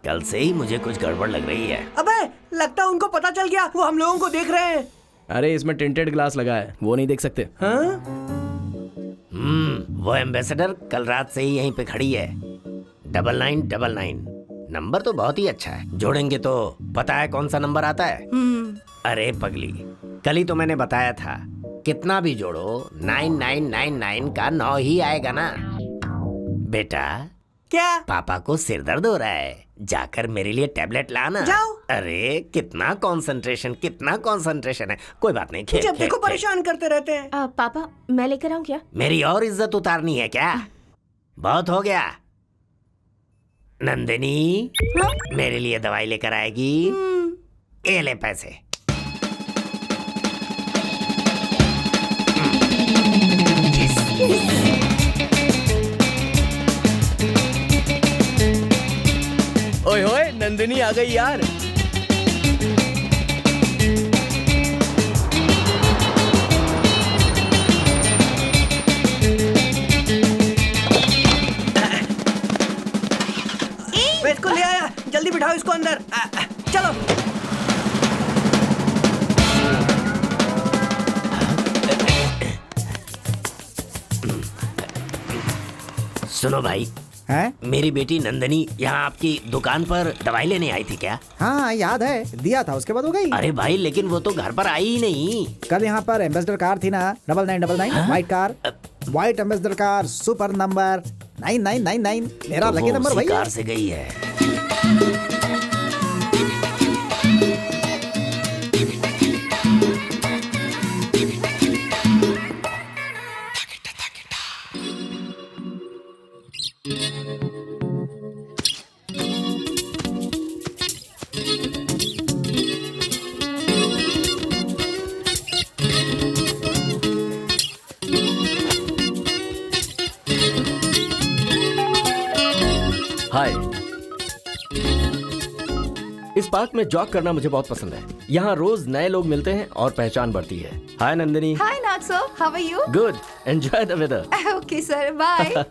कल से ही मुझे कुछ गड़बड़ लग रही है। अबे लगता है उनको पता चल गया, वो हम लोगों को देख रहे हैं। अरे इसमें टिंटेड ग्लास लगा है, वो नहीं देख सकते। हाँ? वो एम्बेसडर कल रात से ही यहीं पे खड़ी है। 9999 नंबर तो बहुत ही अच्छा है। जोड़ेंगे तो पता है कौन सा नंबर आता है? अरे पगली, कल ही तो मैंने बताया था, कितना भी जोड़ो 9999 का 9 ही आएगा ना। बेटा क्या? पापा को सिर दर्द हो रहा है, जाकर मेरे लिए टैबलेट लाना। जाओ। अरे कितना कंसंट्रेशन है। कोई बात नहीं, खेल जब खेल, देखो खेल। परेशान करते रहते हैं। पापा मैं लेकर आऊं क्या? मेरी और इज्जत उतारनी है क्या? बहुत हो गया। नंदिनी मेरे लिए दवाई लेकर आएगी। ये ले पैसे। ओए होए, नंदिनी आ गई यार। मैं इसको ले आया, जल्दी बिठाओ इसको अंदर। चलो। सुनो भाई, हैं? मेरी बेटी नंदनी यहाँ आपकी दुकान पर दवाई लेने आई थी क्या? हाँ याद है, दिया था, उसके बाद हो गई। अरे भाई, लेकिन वो तो घर पर आई ही नहीं। कल यहाँ पर एम्बेसडर कार थी ना, 9999 white car, white ambassador car, super number 9999, मेरा लकी वो नंबर उसी वही है। कार से गई है। हाय, इस पार्क में जॉग करना मुझे बहुत पसंद है। यहाँ रोज नए लोग मिलते हैं और पहचान बढ़ती है। हाय नंदिनी। हाय नागसो, how are you? Good, enjoy the weather. Okay sir, bye.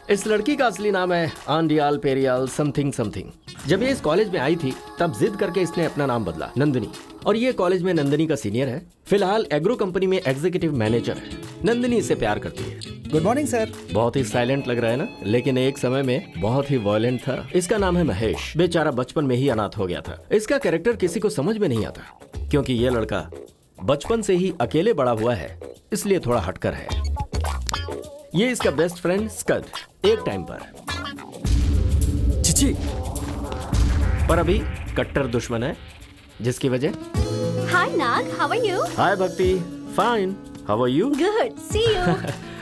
इस लड़की का असली नाम है आंडियाल पेरियाल समथिंग समथिंग। जब ये इस कॉलेज में आई थी तब जिद करके इसने अपना नाम बदला, नंदिनी। और ये कॉलेज में नंदिनी का सीनियर है। फिलहाल एग्रो कंपनी में एग्जीक्यूटिव मैनेजर है। नंदिनी इससे प्यार करती है। Good morning sir. बहुत ही साइलेंट लग रहा है ना, लेकिन एक समय में बहुत ही वायलेंट था। इसका नाम है महेश। बेचारा बचपन में ही अनाथ हो गया था। इसका कैरेक्टर किसी को समझ में नहीं आता, क्योंकि ये लड़का बचपन से ही अकेले बड़ा हुआ है, इसलिए थोड़ा हटकर है। ये इसका बेस्ट फ्रेंड स्कद एक टाइम पर चिची, पर अभी कट्टर दुश्मन है, जिसकी वजह। Hi Nag, how are you? Hi Bhakti, fine, how are you? Good, see you.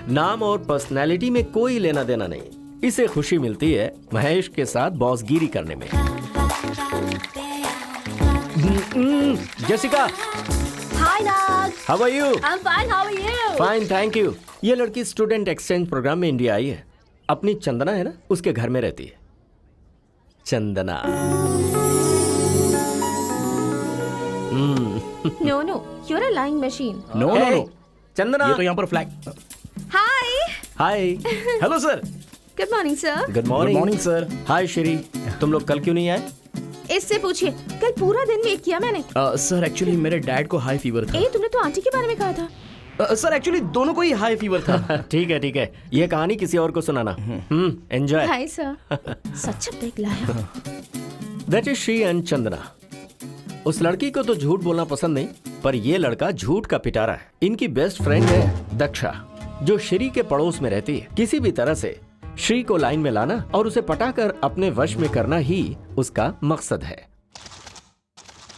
नाम और पर्सनैलिटी में कोई लेना देना नहीं। इसे खुशी मिलती है महेश के साथ बॉसगिरी करने में। Jessica, hi Nag, how are you? I am fine, how are you? Fine, thank you. ये लड़की स्टूडेंट एक्सचेंज प्रोग्राम में इंडिया आई है। अपनी चंदना है ना, उसके घर में रहती है। Chandana. No no, you are a lying machine. No no no, Chandana. ये तो यहाँ पर flag. Hi, hi, hello sir. Good morning sir. Good morning. Morning sir. Hi Shri, तुम लोग कल क्यों नहीं आए? इससे पूछिए, कल पूरा दिन वेट किया मैंने। सर एक्चुअली मेरे डैड को हाई फीवर था। तुमने तो आंटी के बारे में कहा था। सर एक्चुअली दोनों को ही हाई फीवर था। ठीक है ठीक है, ये कहानी किसी और को सुनाना। एंजॉय। Hi sir. सच बेग लाया। That is she and Chandana. उस लड़की को तो झूठ बोलना पसंद नहीं, पर ये लड़का झूठ का पिटारा है। इनकी बेस्ट फ्रेंड है दक्षा, जो श्री के पड़ोस में रहती है। किसी भी तरह से श्री को लाइन में लाना और उसे पटाकर अपने वश में करना ही उसका मकसद है।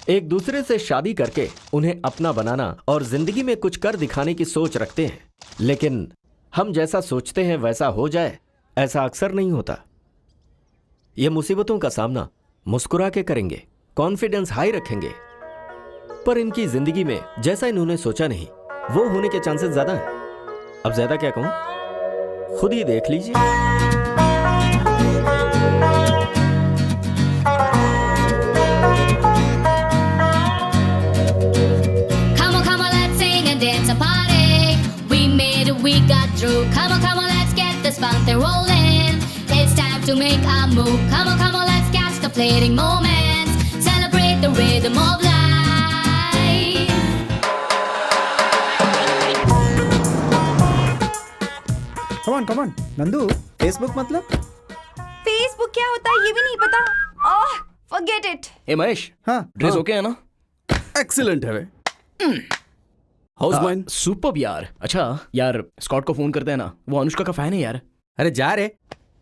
एक दूसरे से शादी करके उन्हें अपना बनाना और जिंदगी में कुछ कर दिखाने की सोच रखते हैं, लेकिन हम जैसा सोचते हैं वैसा हो जाए, ऐसा अक्सर नहीं होता। ये मुसीबतों का सामना मुस्कुरा के करेंगे, कॉन्फिडेंस हाई रखेंगे, पर इनकी जिंदगी में जैसा इन्होंने सोचा नहीं वो होने के चांसेस ज्यादा हैं। अब ज्यादा क्या कहूं, खुद ही देख लीजिए। Come on, let's sing and dance a party. We made it, we got through. Come on, let's get this funk thing rolling. It's time to make a move. Come on, let's catch the fleeting moments. Celebrate the rhythm of life. Come on Nandu, Facebook मतलब? Facebook क्या होता है ये भी नहीं पता। ओह forget it. ए महेश, हाँ dress हाँ। ओके है ना? एक्सीलेंट है वे। House mine? सुपर्ब यार। अच्छा यार, स्कॉट को फोन करते हैं ना, वो अनुष्का का फैन है यार। अरे जा रे,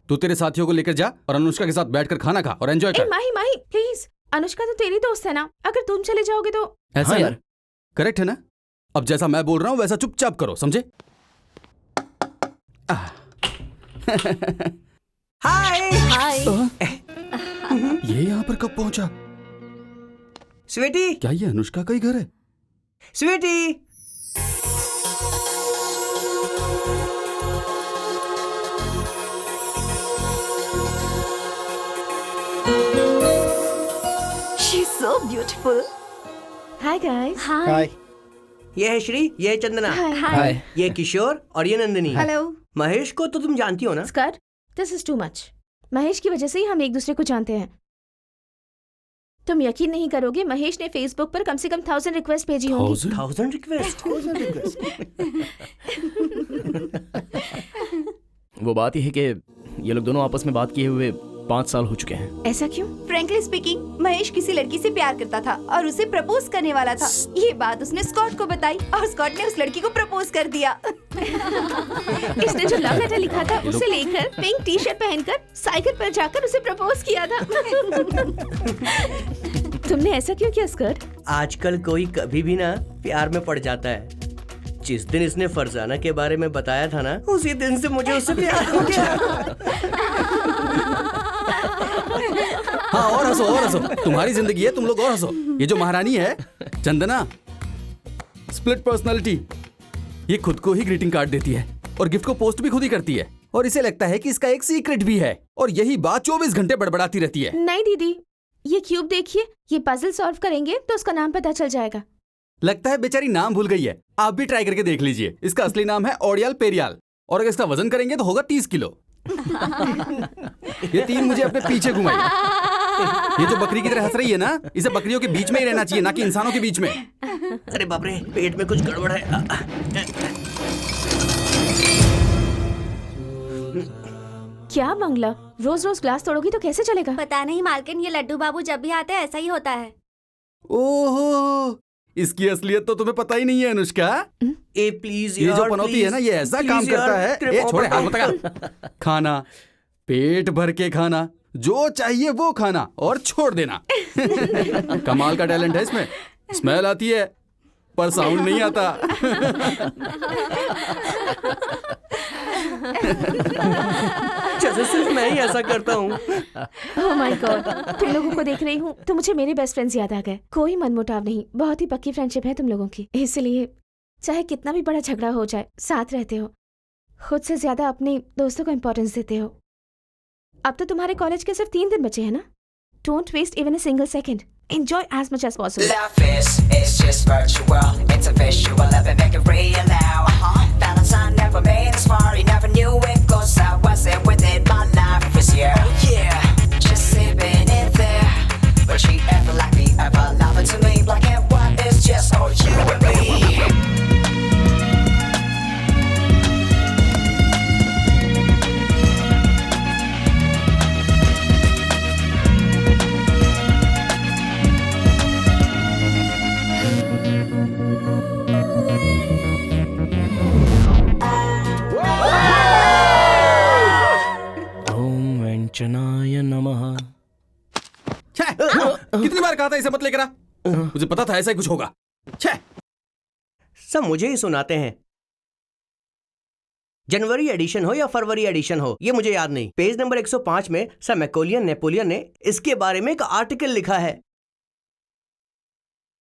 तू तेरे साथियों को लेकर जा और अनुष्का के साथ बैठकर खाना खा और एंजॉय ए कर। माही प्लीज, अनुष्का तो तेरी दोस्त है ना, अगर तुम चले जाओगे तो। ऐसा हाँ है यार। ना? करेक्ट है ना? अब जैसा मैं बोल रहा हूँ वैसा चुपचाप करो, समझे? हाय हाय। ये यहाँ पर कब पहुंचा? स्वीटी, क्या ये अनुष्का का ही घर है? Sweety. She's so beautiful. Hi guys. हाय। ये है श्री, ये है चंदना, हाय। ये किशोर और ये नंदिनी। Hello. महेश को तो तुम जानती हो ना? Scott, this is too much. Mahesh की वजह से ही हम एक दूसरे को जानते हैं। तुम यकीन नहीं करोगे, महेश ने फेसबुक पर कम से कम 1000 रिक्वेस्ट भेजी होंगी। 1000 रिक्वेस्ट। वो बात ही है कि ये लोग दोनों आपस में बात किए हुए 5 साल हो चुके हैं। ऐसा क्यों? फ्रैंकली स्पीकिंग, महेश किसी लड़की से प्यार करता था और उसे प्रपोज करने वाला था। ये बात उसने स्कॉट को बताई और स्कॉट ने उस लड़की को प्रपोज कर दिया। इसने जो लव लेटर लिखा था उसे लेकर पिंक टी शर्ट पहनकर साइकिल पर जाकर उसे प्रपोज किया था। तुमने ऐसा क्यों किया स्कॉट? आजकल कोई कभी भी ना प्यार में पड़ जाता है। जिस दिन इसने फरजाना के बारे में बताया था ना, उसी दिन से मुझे उससे प्यार हो गया। हाँ, और हंसो। तुम्हारी जिंदगी है, तुम लोग और हंसो। ये जो महारानी है चंदना, स्प्लिट पर्सनालिटी, ये खुद को ही ग्रीटिंग कार्ड देती है और गिफ्ट को पोस्ट भी खुद ही करती है और इसे लगता है कि इसका एक सीक्रेट भी है और यही बात 24 घंटे बड़बड़ाती रहती है। नहीं दीदी, ये क्यूब देखिए, ये पजल सॉल्व करेंगे तो उसका नाम पता चल जाएगा। लगता है बेचारी नाम भूल गई है। आप भी ट्राई करके देख लीजिए। इसका असली नाम है ओडियाल पेरियाल और अगर इसका वजन करेंगे तो होगा 30 किलो। ये 3 मुझे अपने पीछे घुमाई। ये जो बकरी की तरह हंस रही है ना, इसे बकरियों के बीच में ही रहना चाहिए, ना कि इंसानों के बीच में। अरे बाप रे, पेट में कुछ गड़बड़ है। क्या मंगला, रोज रोज ग्लास तोड़ोगी तो कैसे चलेगा? पता नहीं मालकिन, ये लड्डू बाबू जब भी आते हैं ऐसा ही होता है। ओहो, इसकी असलियत तो तुम्हें पता ही नहीं है अनुष्का। ए प्लीज ये यार, जो पनौती please, है ना, ये ऐसा please काम करता यार, है। तेरे ए छोड़े, हाथ पापा मत लगा। खाना, पेट भर के खाना, जो चाहिए वो खाना और छोड़ देना। कमाल का टैलेंट है इसमें। स्मेल आती है पर साउंड नहीं आता। जैसे सिर्फ मैं ही ऐसा करता हूँ। ओह माय गॉड, तुम लोगों को देख रही हूँ तो मुझे मेरे बेस्ट फ्रेंड्स याद आ गए। कोई मनमुटाव नहीं, बहुत ही पक्की फ्रेंडशिप है तुम लोगों की। इसलिए चाहे कितना भी बड़ा झगड़ा हो जाए, साथ रहते हो। खुद से ज्यादा अपने दोस्तों को इम्पोर्टेंस देते हो। अब तो तुम्हारे कॉलेज के सिर्फ 3 दिन बचे हैं ना? Don't waste even a single second. Enjoy as much as possible. Love is just virtual. It's a visual, love it, make it real now. Valentine never made us far, he never knew it goes. I wasn't with it, my life was here. Yeah, just sipping it there. But she ever like me, ever loving to me. Black and white is just all you and me. ओम वेंचनाय नमः। कितनी बार कहा था इसे मत लेकर आ? मुझे पता था ऐसा ही कुछ होगा। सब मुझे ही सुनाते हैं। जनवरी एडिशन हो या फरवरी एडिशन हो, ये मुझे याद नहीं। पेज नंबर 105 में सर मैकोलियन नेपोलियन ने इसके बारे में एक आर्टिकल लिखा है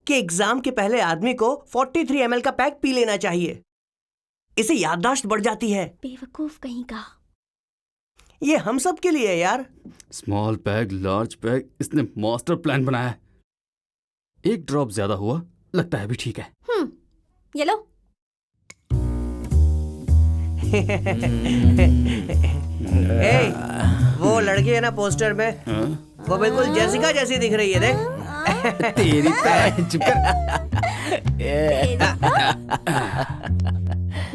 कि एग्जाम के पहले आदमी को 43 ml का पैक पी लेना चाहिए, इससे याददाश्त बढ़ जाती है। बेवकूफ कहीं का। ये हम सब के लिए है यार। स्मॉल पैग, लार्ज पैग, इसने मास्टर प्लान बनाया है। एक ड्रॉप ज्यादा हुआ, लगता है भी ठीक है। ये लो। ए, वो लड़की है ना पोस्टर में, वो बिल्कुल जेसिका जैसी दिख रही है, देख। तेरी चुप कर।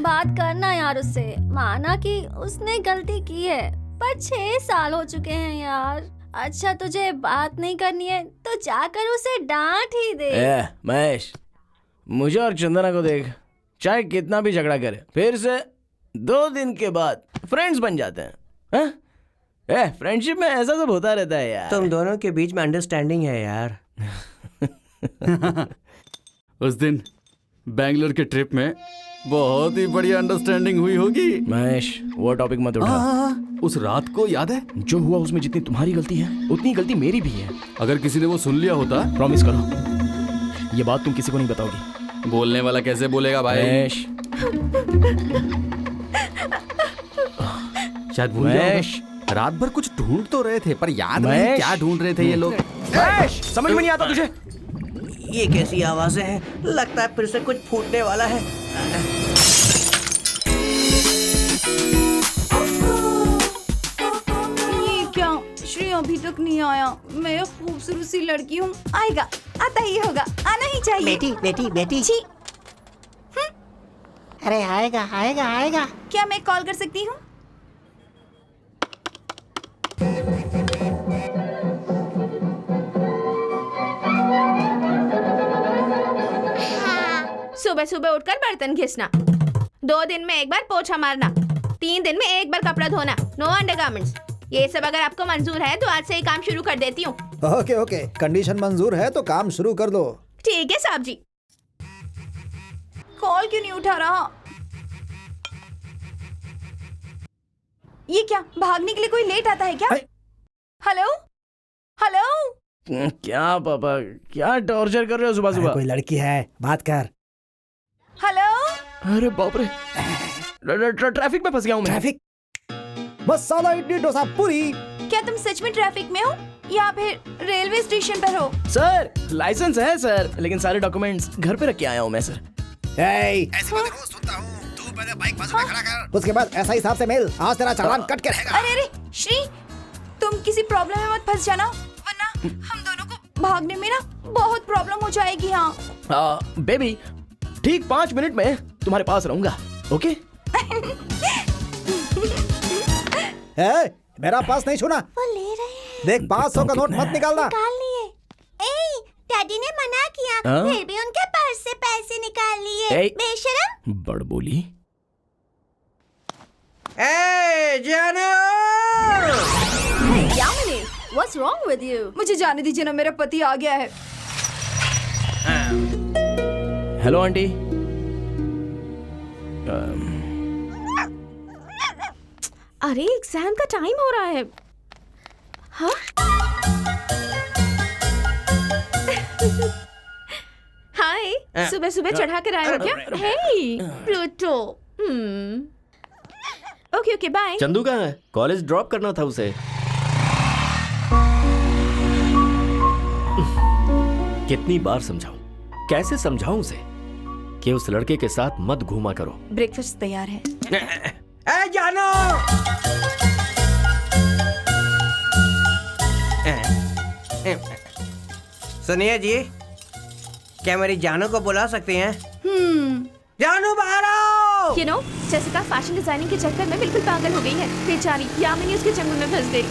बात करना यार उससे, माना कि उसने गलती की है, पर 6 साल हो चुके हैं यार। अच्छा तुझे बात नहीं करनी है तो जाकर उसे डांट ही दे। महेश, मुझे और चंदना को देख, चाहे कितना भी झगड़ा करे, फिर से 2 दिन के बाद फ्रेंड्स बन जाते हैं। फ्रेंडशिप में ऐसा सब होता रहता है यार। तुम दोनों के बीच में अंडरस्टैंडिंग है यार। उस दिन बैंगलोर के ट्रिप में बहुत ही बढ़िया अंडरस्टैंडिंग हुई होगी। महेश, वो टॉपिक मत उठा। उस रात को याद है? जो हुआ उसमें जितनी तुम्हारी गलती है उतनी गलती मेरी भी है। अगर किसी ने वो सुन लिया होता। प्रॉमिस करो ये बात तुम किसी को नहीं बताओगी। बोलने वाला कैसे बोलेगा भाई? महेश, शायद भूल गया होगा। रात भर कुछ ढूंढ तो रहे थे, पर याद नहीं क्या ढूंढ रहे थे ये लोग। समझ में नहीं आता तुझे? ये कैसी आवाजें हैं? लगता है फिर से कुछ फूटने वाला है। ये क्या? श्री अभी तक नहीं आया। मैं खूबसूरत सी लड़की हूँ, आएगा, आता ही होगा, आना ही चाहिए। बेटी बेटी बेटी। छी। अरे आएगा आएगा आएगा। क्या मैं कॉल कर सकती हूँ? सुबह सुबह उठकर बर्तन घिसना, 2 दिन में एक बार पोछा मारना, 3 दिन में एक बार कपड़ा धोना, नो अंडरगारमेंट्स। ये सब अगर आपको मंजूर है तो आज से ही काम शुरू कर देती हूँ। ओके ओके, कंडीशन मंजूर है तो काम शुरू कर दो। ठीक है साहब जी। कॉल क्यों नहीं उठा रहा? ये क्या, भागने के लिए कोई लेट आता है क्या? Hello hello. क्या पापा, क्या टॉर्चर कर रहे हो सुबह सुबह? कोई लड़की है, बात कर। हेलो। अरे बाप रे, ट्रैफिक में फंस गया हूँ मैं। ट्रैफिक? मसाला इडली डोसा पूरी। क्या तुम सच में ट्रैफिक में हो या फिर रेलवे स्टेशन पर हो? सर लाइसेंस है सर, लेकिन सारे डॉक्यूमेंट्स घर पे रख के आया हूँ मैं सर। ऐसी बातें रोज सुनता हूँ। तू पहले बाइक बाजू में खड़ा कर, उसके बाद ऐसा हिसाब से मिल। आज तेरा चालान कट के रहेगा। अरे अरे श्री, तुम किसी प्रॉब्लम में मत फंस जाना, वरना हम दोनों को भागने में ना बहुत प्रॉब्लम हो जाएगी। हाँ बेबी, ठीक 5 मिनट में तुम्हारे पास रहूंगा, ओके? मेरा पास नहीं छूना। वो ले रहे हैं। देख 500 का नोट मत निकालना। निकाल लिए। डैडी ने मना किया, फिर भी उनके पर्स से पैसे निकाल लिए। बेशरम। बड़ बोली। जानो। Yamini, what's wrong with you? मुझे जाने दीजिए ना, मेरा पति आ गया है। Hello aunty. अरे एग्जाम का टाइम हो रहा है। हाँ? हाय, सुबह सुबह चढ़ा कर आए हो क्या? Hey Pluto. Okay okay bye. Chandu कहाँ है? कॉलेज ड्रॉप करना था उसे। कितनी बार समझाऊं, कैसे समझाऊं उसे कि उस लड़के के साथ मत घूमा करो। ब्रेकफास्ट तैयार है। जानो। सुनिए जी, क्या मेरी जानो को बुला सकते हैं? जानो बाहर आओ। You know, Jessica fashion designing के चक्कर में बिल्कुल पागल हो गई है। बेचारी यामिनी उसके चंगुल में फंस गई।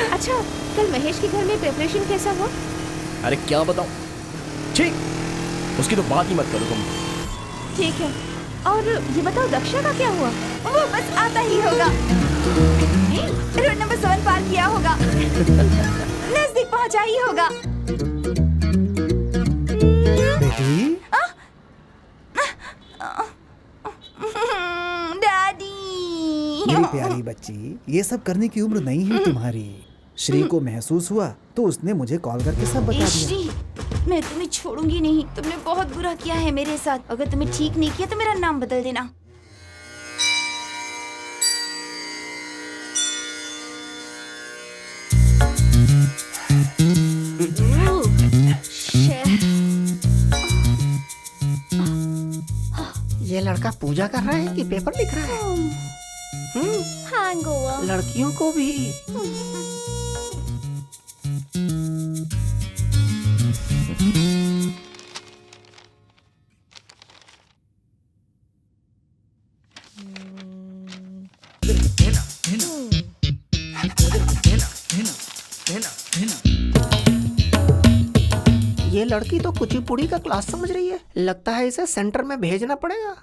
अच्छा, कल महेश के घर में प्रिपरेशन कैसा हुआ? अरे क्या बताऊं, ठीक, उसकी तो बात ही मत करो तुम। ठीक है, और ये बताओ दक्षा का क्या हुआ? वो बस आता ही होगा। रोड नंबर 7 पार किया होगा, नजदीक पहुंचा ही होगा। बेटी, डैडी। मेरी प्यारी बच्ची, ये सब करने की उम्र नहीं है तुम्हारी। श्री को महसूस हुआ तो उसने मुझे कॉल करके सब बता दिया। श्री, मैं तुम्हें छोड़ूंगी नहीं। तुमने बहुत बुरा किया है मेरे साथ। अगर तुम्हें ठीक नहीं किया तो मेरा नाम बदल देना। ये लड़का पूजा कर रहा है कि पेपर लिख रहा है? हैंगओवर। लड़कियों को भी। ये लड़की तो कुचिपुड़ी का क्लास समझ रही है। लगता है इसे सेंटर में भेजना पड़ेगा।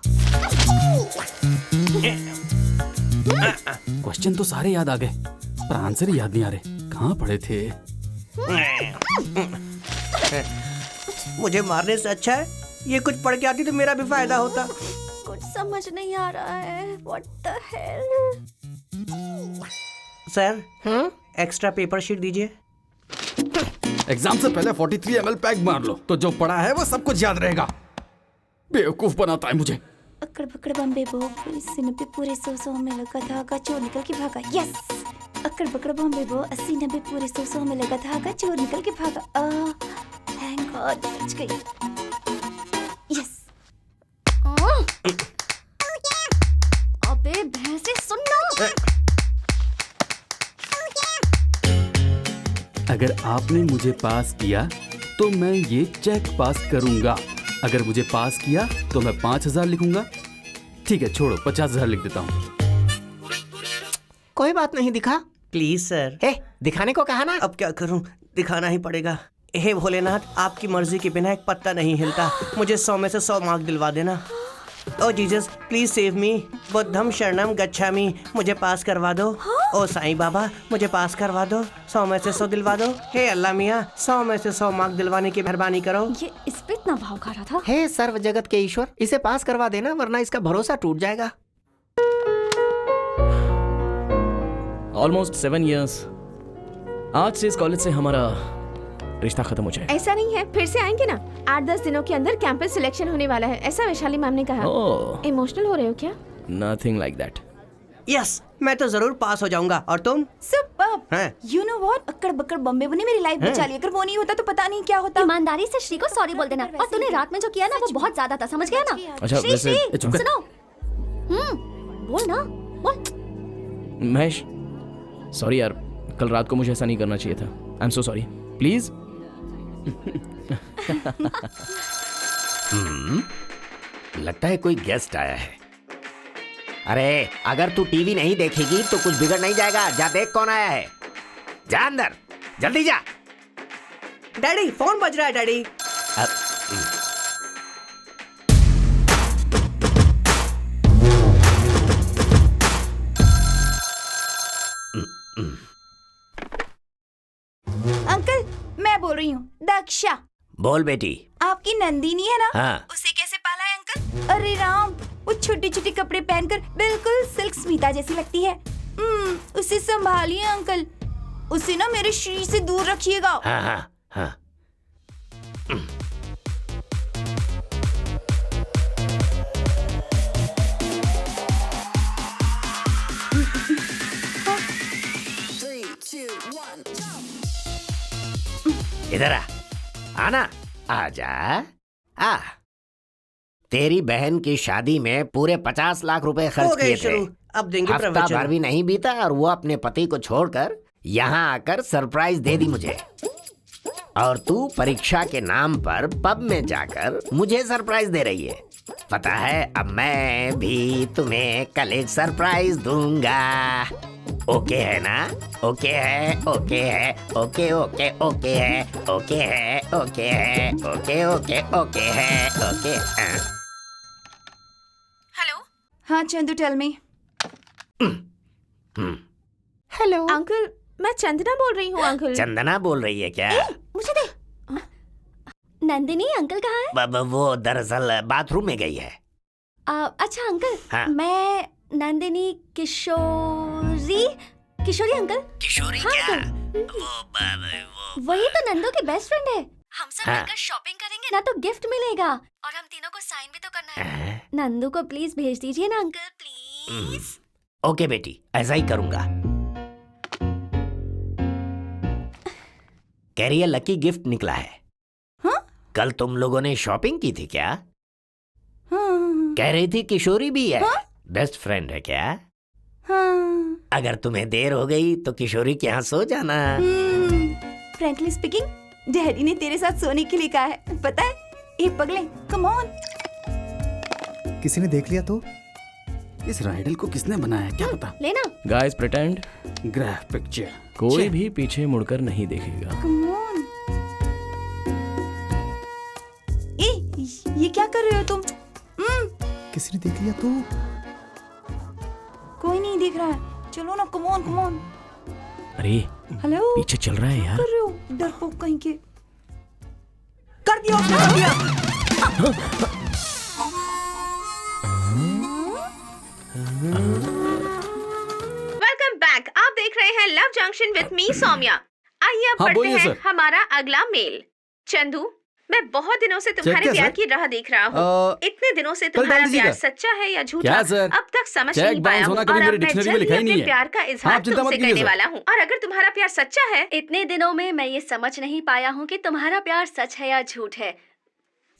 क्वेश्चन तो सारे याद आ गए, पर आंसर ही याद नहीं आ रहे। कहाँ पढ़े थे? मुझे मारने से अच्छा है ये कुछ पढ़ के आती तो मेरा भी फायदा होता। कुछ समझ नहीं आ रहा है। What the hell. Sir extra paper sheet दीजिए। एग्जाम से पहले 43 ml पैक मार लो तो जो पढ़ा है वो सब कुछ याद रहेगा। बेवकूफ बनाता है मुझे। अकड़ बकड़ बम्बे बो अस्सी नब्बे पूरे 100 में लगा धागा चोर निकल के भागा। यस। अकड़ बकड़ बम्बे बो 80 90 पूरे 100 में लगा धागा चोर निकल के भागा। थैंक गॉड बच गई। यस। अबे भैंसे सुन ना। अगर आपने मुझे पास किया तो मैं ये चेक पास करूंगा। अगर मुझे पास किया तो मैं 5000 लिखूंगा। ठीक है छोड़ो, 50,000 लिख देता हूँ। कोई बात नहीं, दिखा। Please sir. दिखाने को कहा ना। अब क्या करूं, दिखाना ही पड़ेगा। हे भोलेनाथ, आपकी मर्जी के बिना एक पत्ता नहीं हिलता। मुझे 100 में से 100 मार्क दिलवा देना। ओ जीसस प्लीज सेव मी। बुद्धम शरणम गच्छामि। मुझे पास करवा दो। ओ साईं बाबा मुझे पास करवा दो। 100 में से 100 दिलवा दो। हे अल्लाह मियाँ 100 में से 100 मार्क दिलवाने की मेहरबानी करो। ये इस पे इतना भाव खा रहा था। हे सर्व जगत के ईश्वर, इसे पास करवा देना वरना इसका भरोसा टूट जाएगा। Almost 7 years। आज से इस कॉलेज से हमारा रिश्ता खत्म हो जाएगा। ऐसा नहीं है, फिर से आएंगे ना। 8-10 दिनों के अंदर कैंपस सिलेक्शन होने वाला है, ऐसा वैशाली मैम ने कहा। इमोशनल हो रहे हो क्या? Nothing like that। यस, मैं तो जरूर पास हो जाऊंगा। और तुम? सुपर्ब। यू नो व्हाट, अक्कड़ बक्कड़ बम्बे ने मेरी लाइफ बचा ली। अगर वो नहीं होता तो पता नहीं क्या होता। ईमानदारी से श्री को सॉरी बोल देना। और तूने रात में जो किया ना वो बहुत ज्यादा था, समझ गया ना? अच्छा, श्री, वैसे- श्री, चुप कर। सुनो। बोल ना, बोल। महेश सॉरी यार, कल रात को मुझे ऐसा नहीं करना चाहिए था। I am so sorry. Please. लगता है कोई गेस्ट आया है। अरे अगर तू टीवी नहीं देखेगी तो कुछ बिगड़ नहीं जाएगा। जा देख कौन आया है। जा अंदर, जल्दी जा। डैडी फोन बज रहा है डैडी। अंकल मैं बोल रही हूँ दक्षा। बोल बेटी। आपकी नंदिनी है ना? हाँ। उसे कैसे पाला है अंकल? अरे राम, वो छोटे छोटे कपड़े पहनकर बिल्कुल सिल्क स्मिता जैसी लगती है। उसे संभालिए अंकल। उसे ना मेरे श्री से दूर रखिएगा। हाँ हाँ हाँ। इधर आ, आना, आजा, आ। तेरी बहन की शादी में पूरे 50 लाख रुपए खर्च किए थे। अब देंगे हफ्ता प्रवचन। भर भी नहीं बीता और वो अपने पति को छोड़कर यहाँ आकर सरप्राइज दे दी मुझे। और तू परीक्षा के नाम पर पब में जाकर मुझे सरप्राइज दे रही है। पता है अब मैं भी तुम्हें कल एक सरप्राइज दूंगा। ओके है ना? ओके है, ओके है, ओके ओके ओके है, ओके है, ओके है, ओके ओके ओके है, ओके। हेलो। हाँ Chandu tell me. Hello uncle, मैं चंदना बोल रही हूँ। अंकल चंदना बोल रही है क्या? मुझे दे। नंदिनी अंकल कहाँ है? वो दरअसल बाथरूम में गई है। अच्छा अंकल। हाँ। मैं नंदिनी किशोरी अंकल। किशोरी हाँ, क्या? वो वही तो नंदू की बेस्ट फ्रेंड है। हम सब हाँ। मिलकर शॉपिंग करेंगे ना तो गिफ्ट मिलेगा और हम तीनों को साइन भी तो करना है। नंदू को प्लीज भेज दीजिए ना अंकल, प्लीज। ओके बेटी, ऐसा ही करूंगा। कह रही है लकी गिफ्ट निकला है। हाँ? कल तुम लोगों ने शॉपिंग की थी क्या? हाँ। कह रही थी किशोरी भी है। हाँ? बेस्ट फ्रेंड है क्या? हाँ। अगर तुम्हें देर हो गई तो किशोरी के यहाँ सो जाना। फ्रैंकली स्पीकिंग, डैडी ने तेरे साथ सोने के लिए कहा है, पता है? ए पगले, कम ऑन। किसी ने देख लिया तो? इस राइडल को किसने बनाया क्या पता। लेना। गाइस प्रिटेंड ग्राफ पिक्चर कोई भी पीछे मुड़कर नहीं देखेगा। Come on. ये क्या कर रहे हो तुम? किसने देख लिया तो? कोई नहीं देख रहा है, चलो ना, कम ऑन कम ऑन। अरे हेलो, पीछे चल रहा है यार। कर रहे हो डरपोक कहीं के। कर दिया उसने, कर दिया। Welcome back. आप देख रहे हैं love junction with me Saumya. आइए अब हाँ, पढ़ते बोलिए हैं सर। हमारा अगला मेल। चंदू, मैं बहुत दिनों से तुम्हारे क्या, प्यार सर? की राह देख रहा हूँ। इतने दिनों से कल डाल तुम्हारा प्यार दीजिएगा। सच्चा है या झूठा क्या, सर? अब तक समझ चेक नहीं पाया बाउंस हूँ होना कभी और मेरे अब मैं डिक्शनरी में जल्द ही लिखा ही अपने नहीं है। प्यार का हाँ, इजहार आप चिंता तुमसे मत कीजिए, करने सर। वाला हूँ। और अगर तुम्हारा प्यार सच्चा है, इतने दिनों में मैं ये समझ नहीं पाया हूँ कि तुम्हारा प्यार सच है या झूठ है।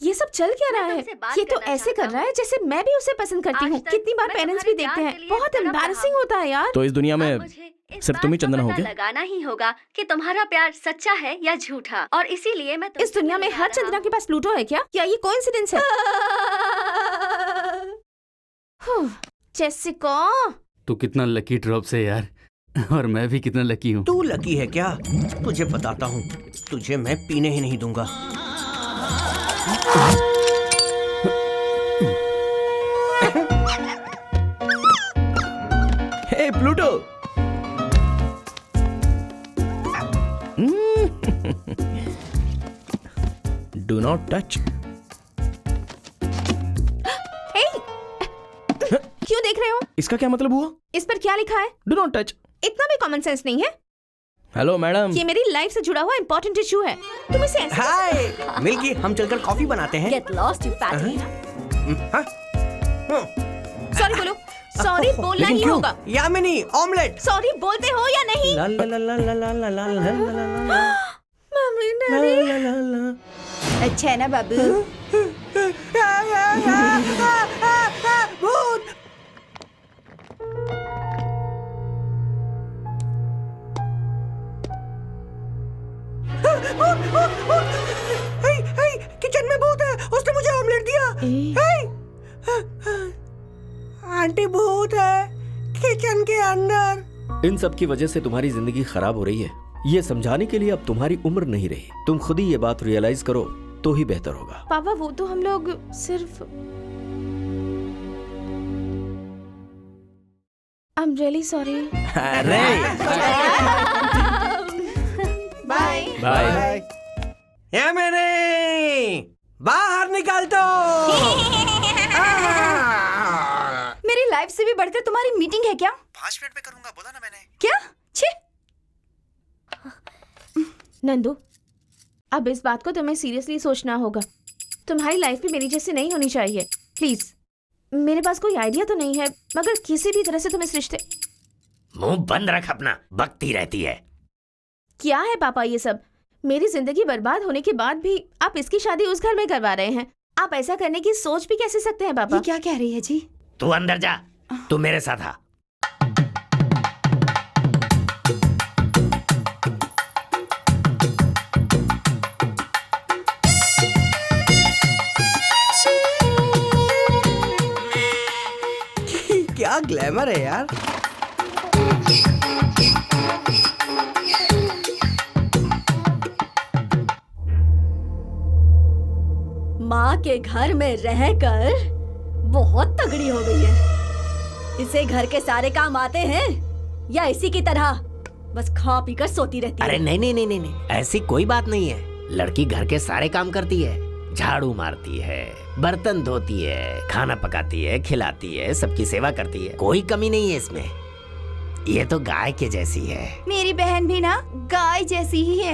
ये सब चल क्या रहा है? तुमसे बात ये तो करना ऐसे कर चाहता रहा है जैसे मैं भी उसे पसंद करती आज हूँ। तक कितनी बार मैं पेरेंट्स भी तुम्हारे देखते प्यार हैं, के लिए बहुत तड़प रहा एम्बैरेसिंग हूँ। होता है यार। तो इस दुनिया अब में मुझे इस सिर्फ तुम ही बात का चंदना हो पता क्या? लगाना ही होगा कि तुम्हारा प्यार सच्चा है या झूठा, और इसीलिए मैं इस दुनिया में हर चंद्रा के पास प्लूटो है क्या? या ये कोइंसिडेंस है? जेसिका, तू कितना लकी ड्रॉप से यार, और मैं भी कितना लकी हूँ। तू लकी है क्या? तुझे बताता हूँ, तुझे मैं पीने ही नहीं दूंगा। हे प्लूटो। Do not touch. क्यों देख रहे हो? इसका क्या मतलब हुआ? इस पर क्या लिखा है? Do not touch. इतना भी कॉमन सेंस नहीं है? Hello madam. ये मेरी लाइफ से जुड़ा हुआ इंपॉर्टेंट इशू है। तुम इसे ऐसे हाय मिल्की, हम चलकर कॉफी बनाते हैं। Get lost you fatty. Sorry बोलो। सॉरी बोलना लेकिन ही क्यों? होगा। यामिनी, ऑमलेट। सॉरी बोलते हो या नहीं? ला ला ला ला ला ला ला ला ला ला ला। Mummy daddy. अच्छा है ना बाबू? भूत। किचन में भूत है, उसने मुझे ऑमलेट दिया। आंटी भूत है किचन के अंदर। इन सब की वजह से तुम्हारी जिंदगी खराब हो रही है। ये समझाने के लिए अब तुम्हारी उम्र नहीं रही। तुम खुद ही ये बात रियलाइज करो तो ही बेहतर होगा। पापा वो तो हम लोग सिर्फ आई एम रियली सॉरी। अरे बाय बाय। ये मेरे बाहर निकाल दो। मेरी लाइफ से भी बढ़कर तुम्हारी मीटिंग है क्या? 5 मिनट में करूंगा, बोला ना मैंने। क्या? छी। नंदू, अब इस बात को तुम्हें सीरियसली सोचना होगा। तुम्हारी लाइफ भी मेरी जैसी नहीं होनी चाहिए। प्लीज, मेरे पास कोई आइडिया तो नहीं है, मगर किसी भी तरह से तुम इस रिश्ते। मुंह बंद रख अपना, बकती रहती है। क्या है पापा ये सब? मेरी जिंदगी बर्बाद होने के बाद भी आप इसकी शादी उस घर में करवा रहे हैं। आप ऐसा करने की सोच भी कैसे सकते हैं पापा? ये क्या कह रही है जी? तू अंदर जा, तू मेरे साथ आ। क्या ग्लैमर है यार। माँ के घर में रहकर बहुत तगड़ी हो गई है। इसे घर के सारे काम आते हैं या इसी की तरह बस खा पी कर सोती रहती अरे है? नहीं नहीं नहीं नहीं नहीं, ऐसी कोई बात नहीं है। लड़की घर के सारे काम करती है, झाड़ू मारती है, बर्तन धोती है, खाना पकाती है, खिलाती है, सबकी सेवा करती है। कोई कमी नहीं है इसमें। ये तो गाय के जैसी है। मेरी बहन भी ना गाय जैसी ही है,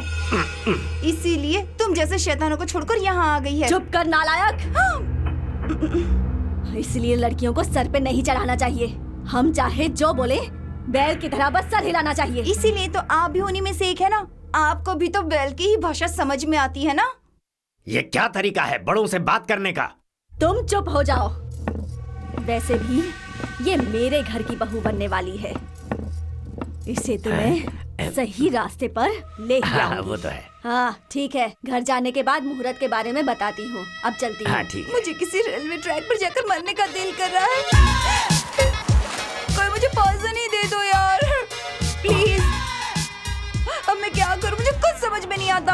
इसीलिए तुम जैसे शैतानों को छोड़कर यहाँ आ गई है। चुप कर नालायक। इसलिए लड़कियों को सर पे नहीं चढ़ाना चाहिए। हम चाहे जो बोले बैल की तरह बस सर हिलाना चाहिए। इसीलिए तो आप भी उन्हीं में से एक है ना। आपको भी तो बैल की ही भाषा समझ में आती है ना। ये क्या तरीका है बड़ों से बात करने का? तुम चुप हो जाओ। वैसे भी ये मेरे घर की बहू बनने वाली है। इसे तुम्हें सही रास्ते पर ले हाँ, आऊंगी। वो तो है। हाँ ठीक है, घर जाने के बाद मुहूर्त के बारे में बताती हूँ। अब चलती हूँ। हाँ ठीक है। मुझे किसी रेलवे ट्रैक पर जाकर मरने का दिल कर रहा है। मुझे पॉइजन ही दे दो यार प्लीज। अब मैं क्या करूं, मुझे कुछ समझ में नहीं आता।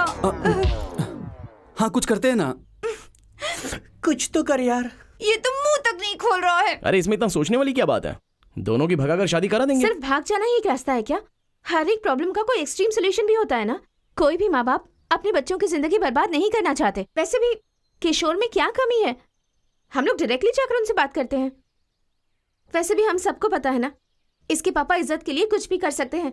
हाँ कुछ करते हैं ना। कुछ तो कर यार। ये तो मुंह तक नहीं खोल रहा है। अरे इसमें इतना सोचने वाली क्या बात है, दोनों की भगाकर शादी करा देंगे। सिर्फ भाग जाना ही एक रास्ता है क्या? हर एक प्रॉब्लम का कोई एक्सट्रीम सोल्यूशन भी होता है ना। कोई भी माँ बाप अपने बच्चों की जिंदगी बर्बाद नहीं करना चाहते। वैसे भी किशोर में क्या कमी है, हम लोग डायरेक्टली जाकर उनसे बात करते हैं। वैसे भी हम सबको पता है ना, इसके पापा इज्जत के लिए कुछ भी कर सकते हैं।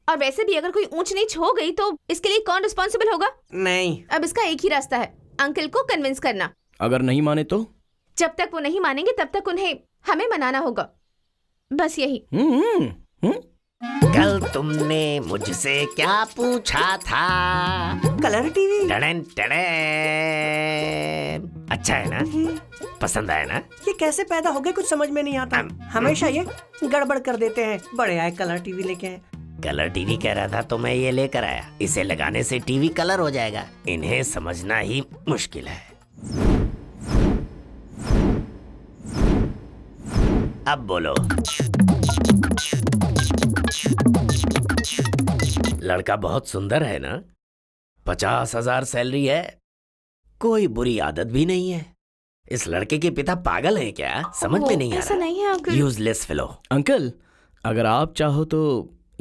और वैसे भी अगर कोई ऊंच नीच हो गई तो इसके लिए कौन रिस्पॉन्सिबल होगा? नहीं। अब इसका एक ही रास्ता है, अंकल को कन्विंस करना। अगर नहीं माने तो? जब तक वो नहीं मानेंगे तब तक उन्हें हमें मनाना होगा, बस यही। कल तुमने मुझसे क्या पूछा था? Colour TV. टड़न टड़न। अच्छा है ना? पसंद आया ना? ये कैसे पैदा हो गए कुछ समझ में नहीं आता। हमेशा ये गड़बड़ कर देते हैं। बड़े आए कलर टीवी लेके आए। कलर टीवी कह रहा था तो मैं ये लेकर आया। इसे लगाने से टीवी कलर हो जाएगा। इन्हें समझना ही मुश्किल है। अब बोलो। लड़का बहुत सुंदर है ना? 50,000 सैलरी है, कोई बुरी आदत भी नहीं है। इस लड़के के पिता पागल हैं क्या? समझ में नहीं आ ऐसा रहा। नहीं है अंकल। Useless fellow. अंकल अगर आप चाहो तो